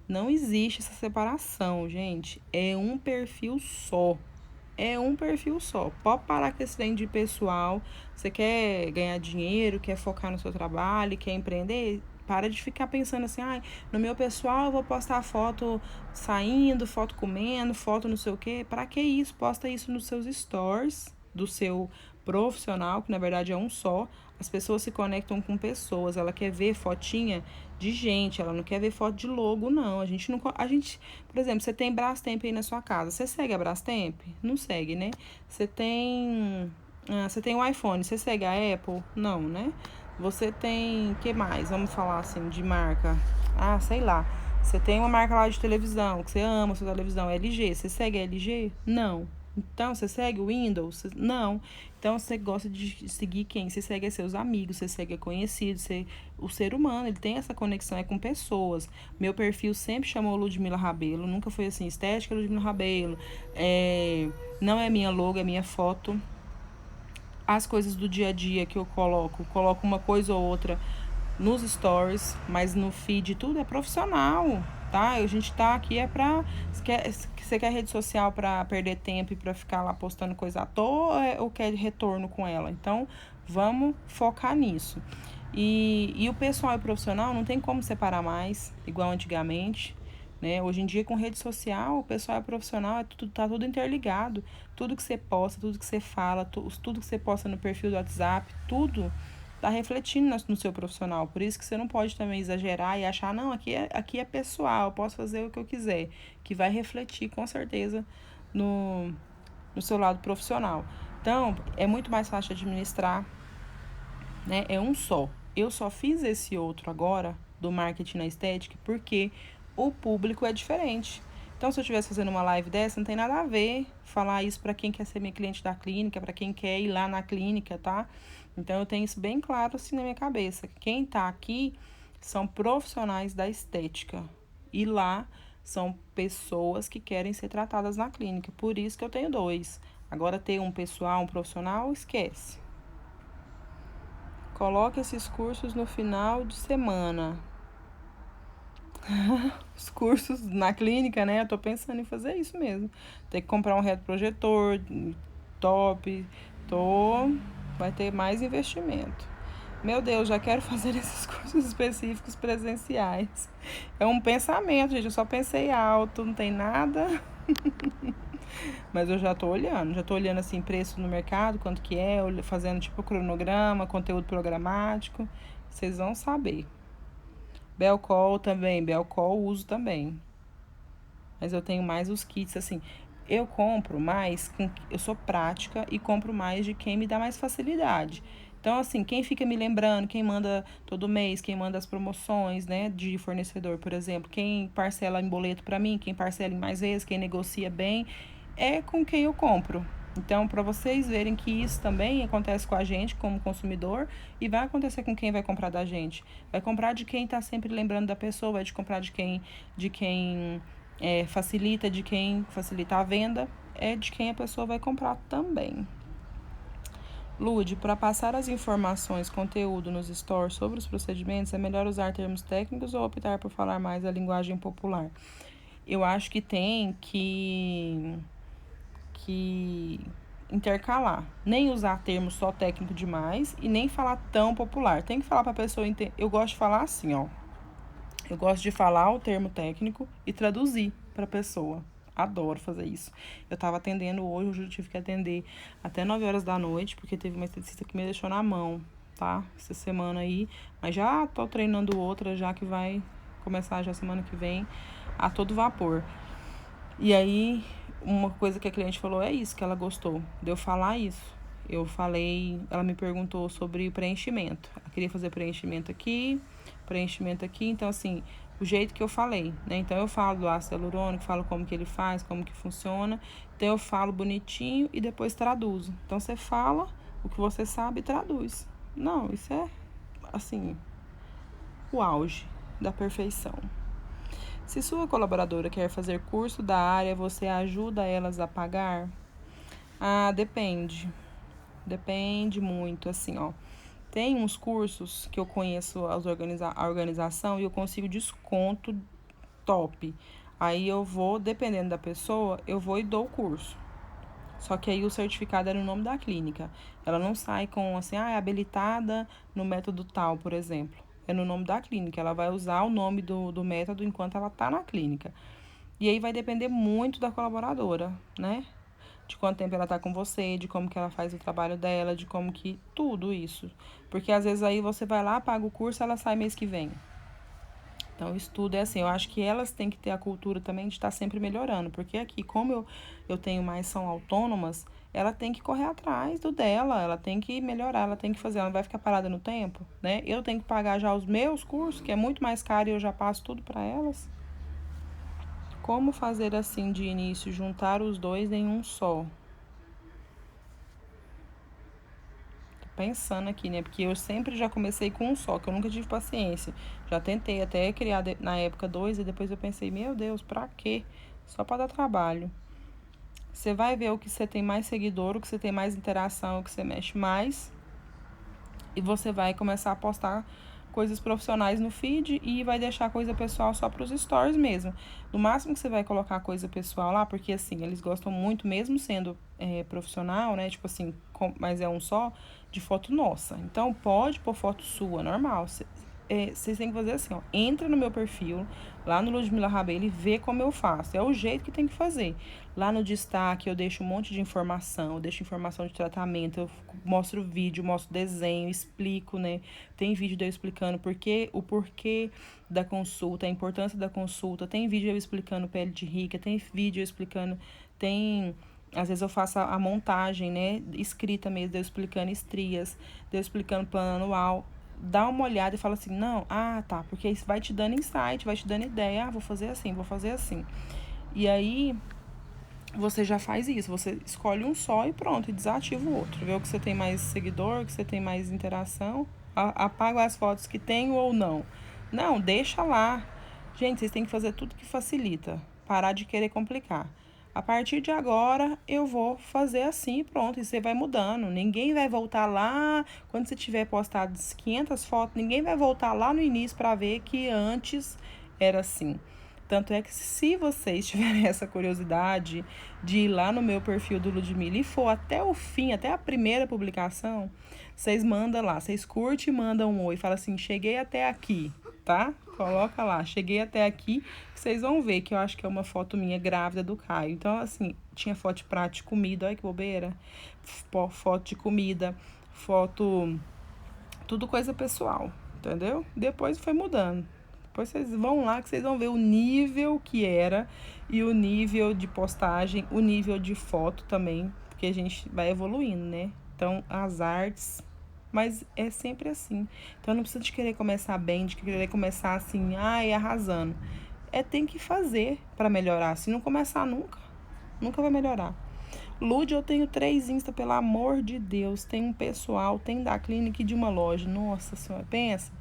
Não existe essa separação, gente. É um perfil só. É um perfil só. Pode parar com esse trem de pessoal. Você quer ganhar dinheiro, quer focar no seu trabalho, quer empreender? Para de ficar pensando assim, ah, no meu pessoal eu vou postar foto saindo, foto comendo, foto não sei o quê. Para que isso? Posta isso nos seus stories do seu profissional, que na verdade é um só. As pessoas se conectam com pessoas. Ela quer ver fotinha de gente, ela não quer ver foto de logo, não. A gente não. A gente, por exemplo, você tem Brastemp aí na sua casa. Você segue a Brastemp? Não segue, né? Você tem. Você tem um iPhone, você segue a Apple? Não, né? Você tem, que mais? Vamos falar assim de marca. Ah, sei lá. Você tem uma marca lá de televisão, que você ama a sua televisão, LG. Você segue a LG? Não. Então, você segue o Windows? Não. Então, você gosta de seguir quem? Você segue seus amigos, você segue conhecidos. O ser humano, ele tem essa conexão com pessoas. Meu perfil sempre chamou Ludmila Rabelo. Nunca foi assim, estética Ludmila Rabelo. Não é minha logo, é minha foto. As coisas do dia a dia que eu coloco uma coisa ou outra nos stories, mas no feed tudo é profissional, tá? A gente tá aqui você quer rede social para perder tempo e para ficar lá postando coisa à toa ou quer retorno com ela? Então, vamos focar nisso. E o pessoal e o profissional não tem como separar mais, igual antigamente. Né? Hoje em dia, com rede social, o pessoal é profissional, tá tudo interligado. Tudo que você posta, tudo que você fala, tudo que você posta no perfil do WhatsApp, tudo tá refletindo no seu profissional. Por isso que você não pode também exagerar e achar, não, aqui é pessoal, eu posso fazer o que eu quiser. Que vai refletir, com certeza, no seu lado profissional. Então, é muito mais fácil de administrar, né? É um só. Eu só fiz esse outro agora, do marketing na estética, porque o público é diferente. Então, se eu estivesse fazendo uma live dessa, não tem nada a ver falar isso para quem quer ser minha cliente da clínica, para quem quer ir lá na clínica, tá? Então, eu tenho isso bem claro assim na minha cabeça. Quem tá aqui são profissionais da estética. E lá são pessoas que querem ser tratadas na clínica. Por isso que eu tenho dois. Agora, ter um pessoal, um profissional, esquece. Coloque esses cursos no final de semana. Os cursos na clínica, né? Eu tô pensando em fazer isso mesmo. Ter que comprar um retroprojetor top. Tô. Vai ter mais investimento. Meu Deus, já quero fazer esses cursos específicos presenciais. É um pensamento, gente. Eu só pensei alto, não tem nada. Mas eu já tô olhando assim, preço no mercado, quanto que é, fazendo tipo cronograma, conteúdo programático. Vocês vão saber. Belcol também, Belcol uso também. Mas eu tenho mais os kits, assim. Eu compro mais, eu sou prática e compro mais de quem me dá mais facilidade. Então, assim, quem fica me lembrando, quem manda todo mês, quem manda as promoções, né, de fornecedor, por exemplo, quem parcela em boleto para mim, quem parcela em mais vezes, quem negocia bem, é com quem eu compro. Então, para vocês verem que isso também acontece com a gente como consumidor e vai acontecer com quem vai comprar da gente. Vai comprar de quem está sempre lembrando da pessoa, vai comprar de quem facilita, de quem facilita a venda, é de quem a pessoa vai comprar também. Lude, para passar as informações, conteúdo nos stores sobre os procedimentos, é melhor usar termos técnicos ou optar por falar mais a linguagem popular? Eu acho que tem que intercalar. Nem usar termos só técnico demais e nem falar tão popular. Tem que falar para a pessoa entender. Eu gosto de falar assim, ó. Eu gosto de falar o termo técnico e traduzir para a pessoa. Adoro fazer isso. Eu tava atendendo hoje eu tive que atender até 9 horas da noite, porque teve uma esteticista que me deixou na mão, tá? Essa semana aí. Mas já tô treinando outra, já que vai começar já semana que vem, a todo vapor. E aí, uma coisa que a cliente falou é isso, que ela gostou de eu falar isso. Eu falei, ela me perguntou sobre preenchimento. Eu queria fazer preenchimento aqui, então assim, o jeito que eu falei, né? Então eu falo do ácido hialurônico, falo como que ele faz, como que funciona. Então eu falo bonitinho e depois traduzo. Então você fala o que você sabe e traduz. Não, isso é assim, o auge da perfeição. Se sua colaboradora quer fazer curso da área, você ajuda elas a pagar? Ah, depende. Depende muito, assim, ó. Tem uns cursos que eu conheço a organização e eu consigo desconto top. Aí eu vou, dependendo da pessoa, eu vou e dou o curso. Só que aí o certificado é no nome da clínica. Ela não sai com assim, é habilitada no método tal, por exemplo. É no nome da clínica. Ela vai usar o nome do método enquanto ela tá na clínica. E aí vai depender muito da colaboradora, né? De quanto tempo ela tá com você, de como que ela faz o trabalho dela, de como que tudo isso. Porque às vezes aí você vai lá, paga o curso, ela sai mês que vem. Então, isso tudo é assim, eu acho que elas têm que ter a cultura também de estar sempre melhorando, porque aqui, como eu tenho mais, são autônomas, ela tem que correr atrás do dela, ela tem que melhorar, ela tem que fazer, ela não vai ficar parada no tempo, né? Eu tenho que pagar já os meus cursos, que é muito mais caro e eu já passo tudo para elas. Como fazer assim de início, juntar os dois em um só? Tô pensando aqui, né? Porque eu sempre já comecei com um só, que eu nunca tive paciência. Já tentei até criar na época dois e depois eu pensei, meu Deus, pra quê? Só para dar trabalho. Você vai ver o que você tem mais seguidor, o que você tem mais interação, o que você mexe mais. E você vai começar a postar coisas profissionais no feed e vai deixar coisa pessoal só para os stories mesmo. No máximo que você vai colocar coisa pessoal lá, porque assim, eles gostam muito, mesmo sendo profissional, né? Tipo assim, mas é um só, de foto nossa. Então pode pôr foto sua, normal. Vocês têm que fazer assim, ó. Entra no meu perfil, lá no Ludmila Rabelo e vê como eu faço. É o jeito que tem que fazer. Lá no destaque eu deixo um monte de informação, eu deixo informação de tratamento, eu mostro vídeo, mostro desenho, explico, né? Tem vídeo de eu explicando o porquê da consulta, a importância da consulta. Tem vídeo eu explicando pele de rica, tem vídeo eu explicando, às vezes eu faço a montagem, né? Escrita mesmo, de eu explicando estrias, de eu explicando plano anual. Dá uma olhada e fala assim, não, tá, porque isso vai te dando insight, vai te dando ideia, vou fazer assim, vou fazer assim. E aí, você já faz isso, você escolhe um só e pronto, e desativa o outro. Vê o que você tem mais seguidor, o que você tem mais interação, apaga as fotos que tem ou não. Não, deixa lá. Gente, vocês têm que fazer tudo que facilita, parar de querer complicar. A partir de agora, eu vou fazer assim, pronto, e você vai mudando. Ninguém vai voltar lá, quando você tiver postado 500 fotos, ninguém vai voltar lá no início para ver que antes era assim. Tanto é que se vocês tiverem essa curiosidade de ir lá no meu perfil do Ludmilla e for até o fim, até a primeira publicação, vocês mandam lá, vocês curtem e mandam um oi, fala assim, cheguei até aqui, tá? Coloca lá, cheguei até aqui, vocês vão ver que eu acho que é uma foto minha grávida do Caio. Então, assim, tinha foto de prato de comida, olha que bobeira. Foto de comida, foto, tudo coisa pessoal, entendeu? Depois foi mudando. Depois vocês vão lá que vocês vão ver o nível que era e o nível de postagem, o nível de foto também, porque a gente vai evoluindo, né? Então, as artes, mas é sempre assim. Então, não precisa de querer começar bem, de querer começar assim, arrasando. Tem que fazer para melhorar. Se não começar nunca, nunca vai melhorar. Lud, eu tenho 3 Insta, pelo amor de Deus. Tem um pessoal, tem da clínica e de uma loja. Nossa senhora, pensa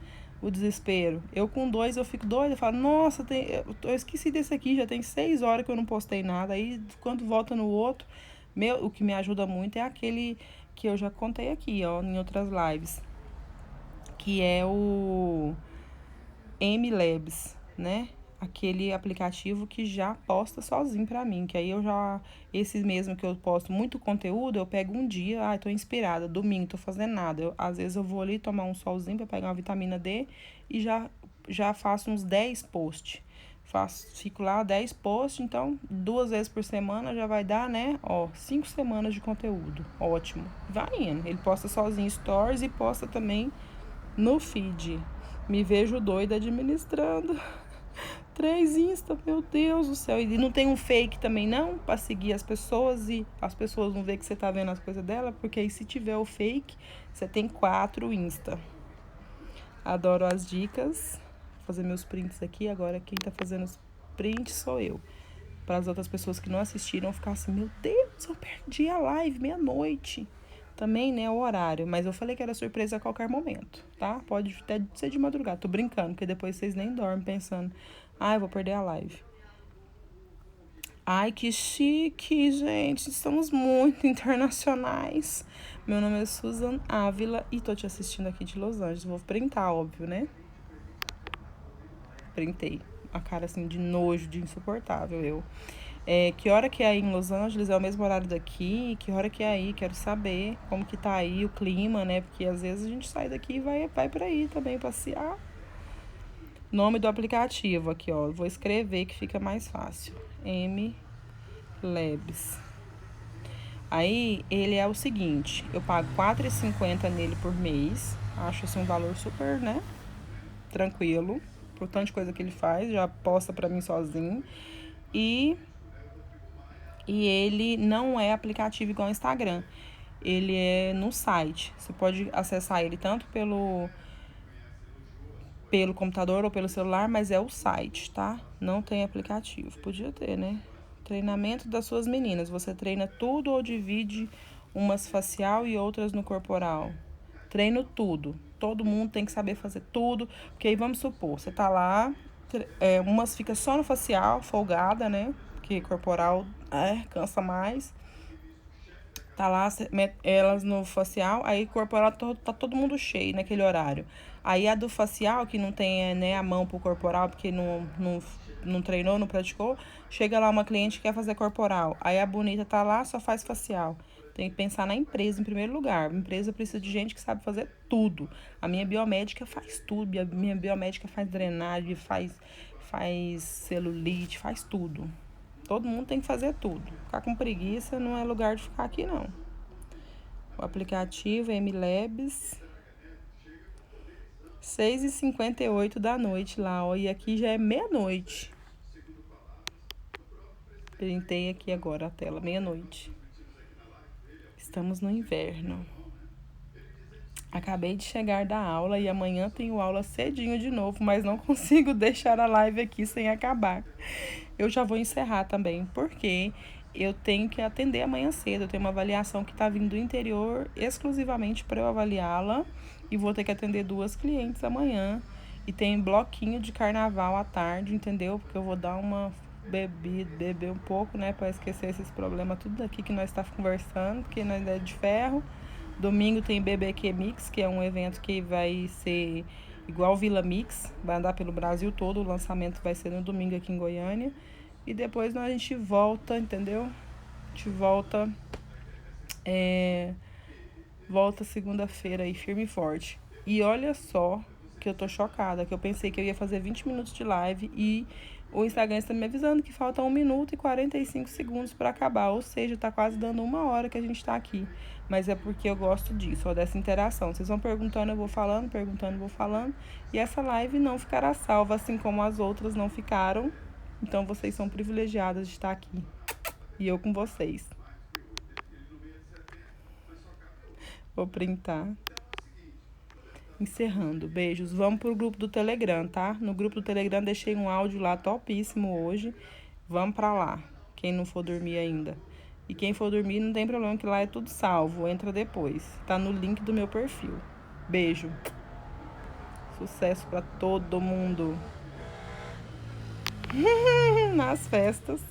o desespero. Eu com 2 eu fico doida, eu falo, nossa, eu esqueci desse aqui, já tem 6 horas que eu não postei nada. Aí quando volta no outro, o que me ajuda muito é aquele que eu já contei aqui, ó, em outras lives, que é o MLabs, né? Aquele aplicativo que já posta sozinho pra mim, que aí esses mesmo que eu posto muito conteúdo, eu pego um dia, tô inspirada, domingo, tô fazendo nada. Às vezes eu vou ali tomar um solzinho pra pegar uma vitamina D e já faço uns 10 posts. Fico lá 10 posts, então 2 vezes por semana já vai dar, né? 5 semanas de conteúdo. Ótimo. Vai indo. Ele posta sozinho stories e posta também no feed. Me vejo doida administrando. 3 Insta, meu Deus do céu. E não tem um fake também, não? Pra seguir as pessoas e as pessoas não ver que você tá vendo as coisas dela. Porque aí, se tiver o fake, você tem 4 Insta. Adoro as dicas. Vou fazer meus prints aqui. Agora, quem tá fazendo os prints sou eu. Para as outras pessoas que não assistiram ficar assim, meu Deus, eu perdi a live, meia-noite. Também, né, o horário. Mas eu falei que era surpresa a qualquer momento, tá? Pode até ser de madrugada. Tô brincando, porque depois vocês nem dormem pensando, eu vou perder a live. Ai, que chique, gente. Estamos muito internacionais. Meu nome é Susan Ávila e tô te assistindo aqui de Los Angeles. Vou printar, óbvio, né? Printei. A cara, assim, de nojo, de insuportável, eu. Que hora que é aí em Los Angeles? É o mesmo horário daqui? Que hora que é aí? Quero saber como que tá aí o clima, né? Porque às vezes a gente sai daqui e vai pra aí também passear. Nome do aplicativo aqui, ó. Vou escrever que fica mais fácil. MLabs. Aí, ele é o seguinte. Eu pago R$4,50 nele por mês. Acho assim um valor super, né? Tranquilo. Por tanta coisa que ele faz. Já posta pra mim sozinho. E E ele não é aplicativo igual ao Instagram. Ele é no site. Você pode acessar ele tanto pelo computador ou pelo celular, mas é o site, tá? Não tem aplicativo. Podia ter, né? Treinamento das suas meninas. Você treina tudo ou divide umas facial e outras no corporal? Treino tudo. Todo mundo tem que saber fazer tudo. Porque aí vamos supor, você tá lá, umas fica só no facial, folgada, né? Porque corporal cansa mais. Tá lá, elas no facial, aí corporal tá todo mundo cheio naquele horário. Aí a do facial, que não tem né, a mão pro corporal, porque não treinou, não praticou, chega lá uma cliente que quer fazer corporal. Aí a bonita tá lá, só faz facial. Tem que pensar na empresa em primeiro lugar. A empresa precisa de gente que sabe fazer tudo. A minha biomédica faz tudo. A minha biomédica faz drenagem, faz celulite, faz tudo. Todo mundo tem que fazer tudo. Ficar com preguiça não é lugar de ficar aqui, não. O aplicativo é MLabs, 6h58 da noite lá, ó. E aqui já é meia-noite. Printei aqui agora a tela, meia-noite. Estamos no inverno. Acabei de chegar da aula e amanhã tenho aula cedinho de novo, mas não consigo deixar a live aqui sem acabar. Eu já vou encerrar também, porque eu tenho que atender amanhã cedo. Eu tenho uma avaliação que está vindo do interior exclusivamente para eu avaliá-la e vou ter que atender 2 clientes amanhã. E tem bloquinho de carnaval à tarde, entendeu? Porque eu vou dar uma beber um pouco, né, para esquecer esses problemas tudo daqui que nós estamos conversando, porque nós é de ferro. Domingo tem BBQ Mix, que é um evento que vai ser igual Vila Mix, vai andar pelo Brasil todo, o lançamento vai ser no domingo aqui em Goiânia. E depois a gente volta, entendeu? A gente volta volta segunda-feira aí, firme e forte. E olha só que eu tô chocada, que eu pensei que eu ia fazer 20 minutos de live e o Instagram está me avisando que falta 1 minuto e 45 segundos para acabar. Ou seja, tá quase dando 1 hora que a gente tá aqui. Mas é porque eu gosto disso, ó, dessa interação. Vocês vão perguntando, eu vou falando, perguntando, eu vou falando. E essa live não ficará salva, assim como as outras não ficaram. Então vocês são privilegiadas de estar aqui. E eu com vocês. Vou printar. Encerrando. Beijos. Vamos pro grupo do Telegram, tá? No grupo do Telegram deixei um áudio lá topíssimo hoje. Vamos pra lá. Quem não for dormir ainda. E quem for dormir não tem problema que lá é tudo salvo. Entra depois. Tá no link do meu perfil. Beijo. Sucesso pra todo mundo. Nas festas.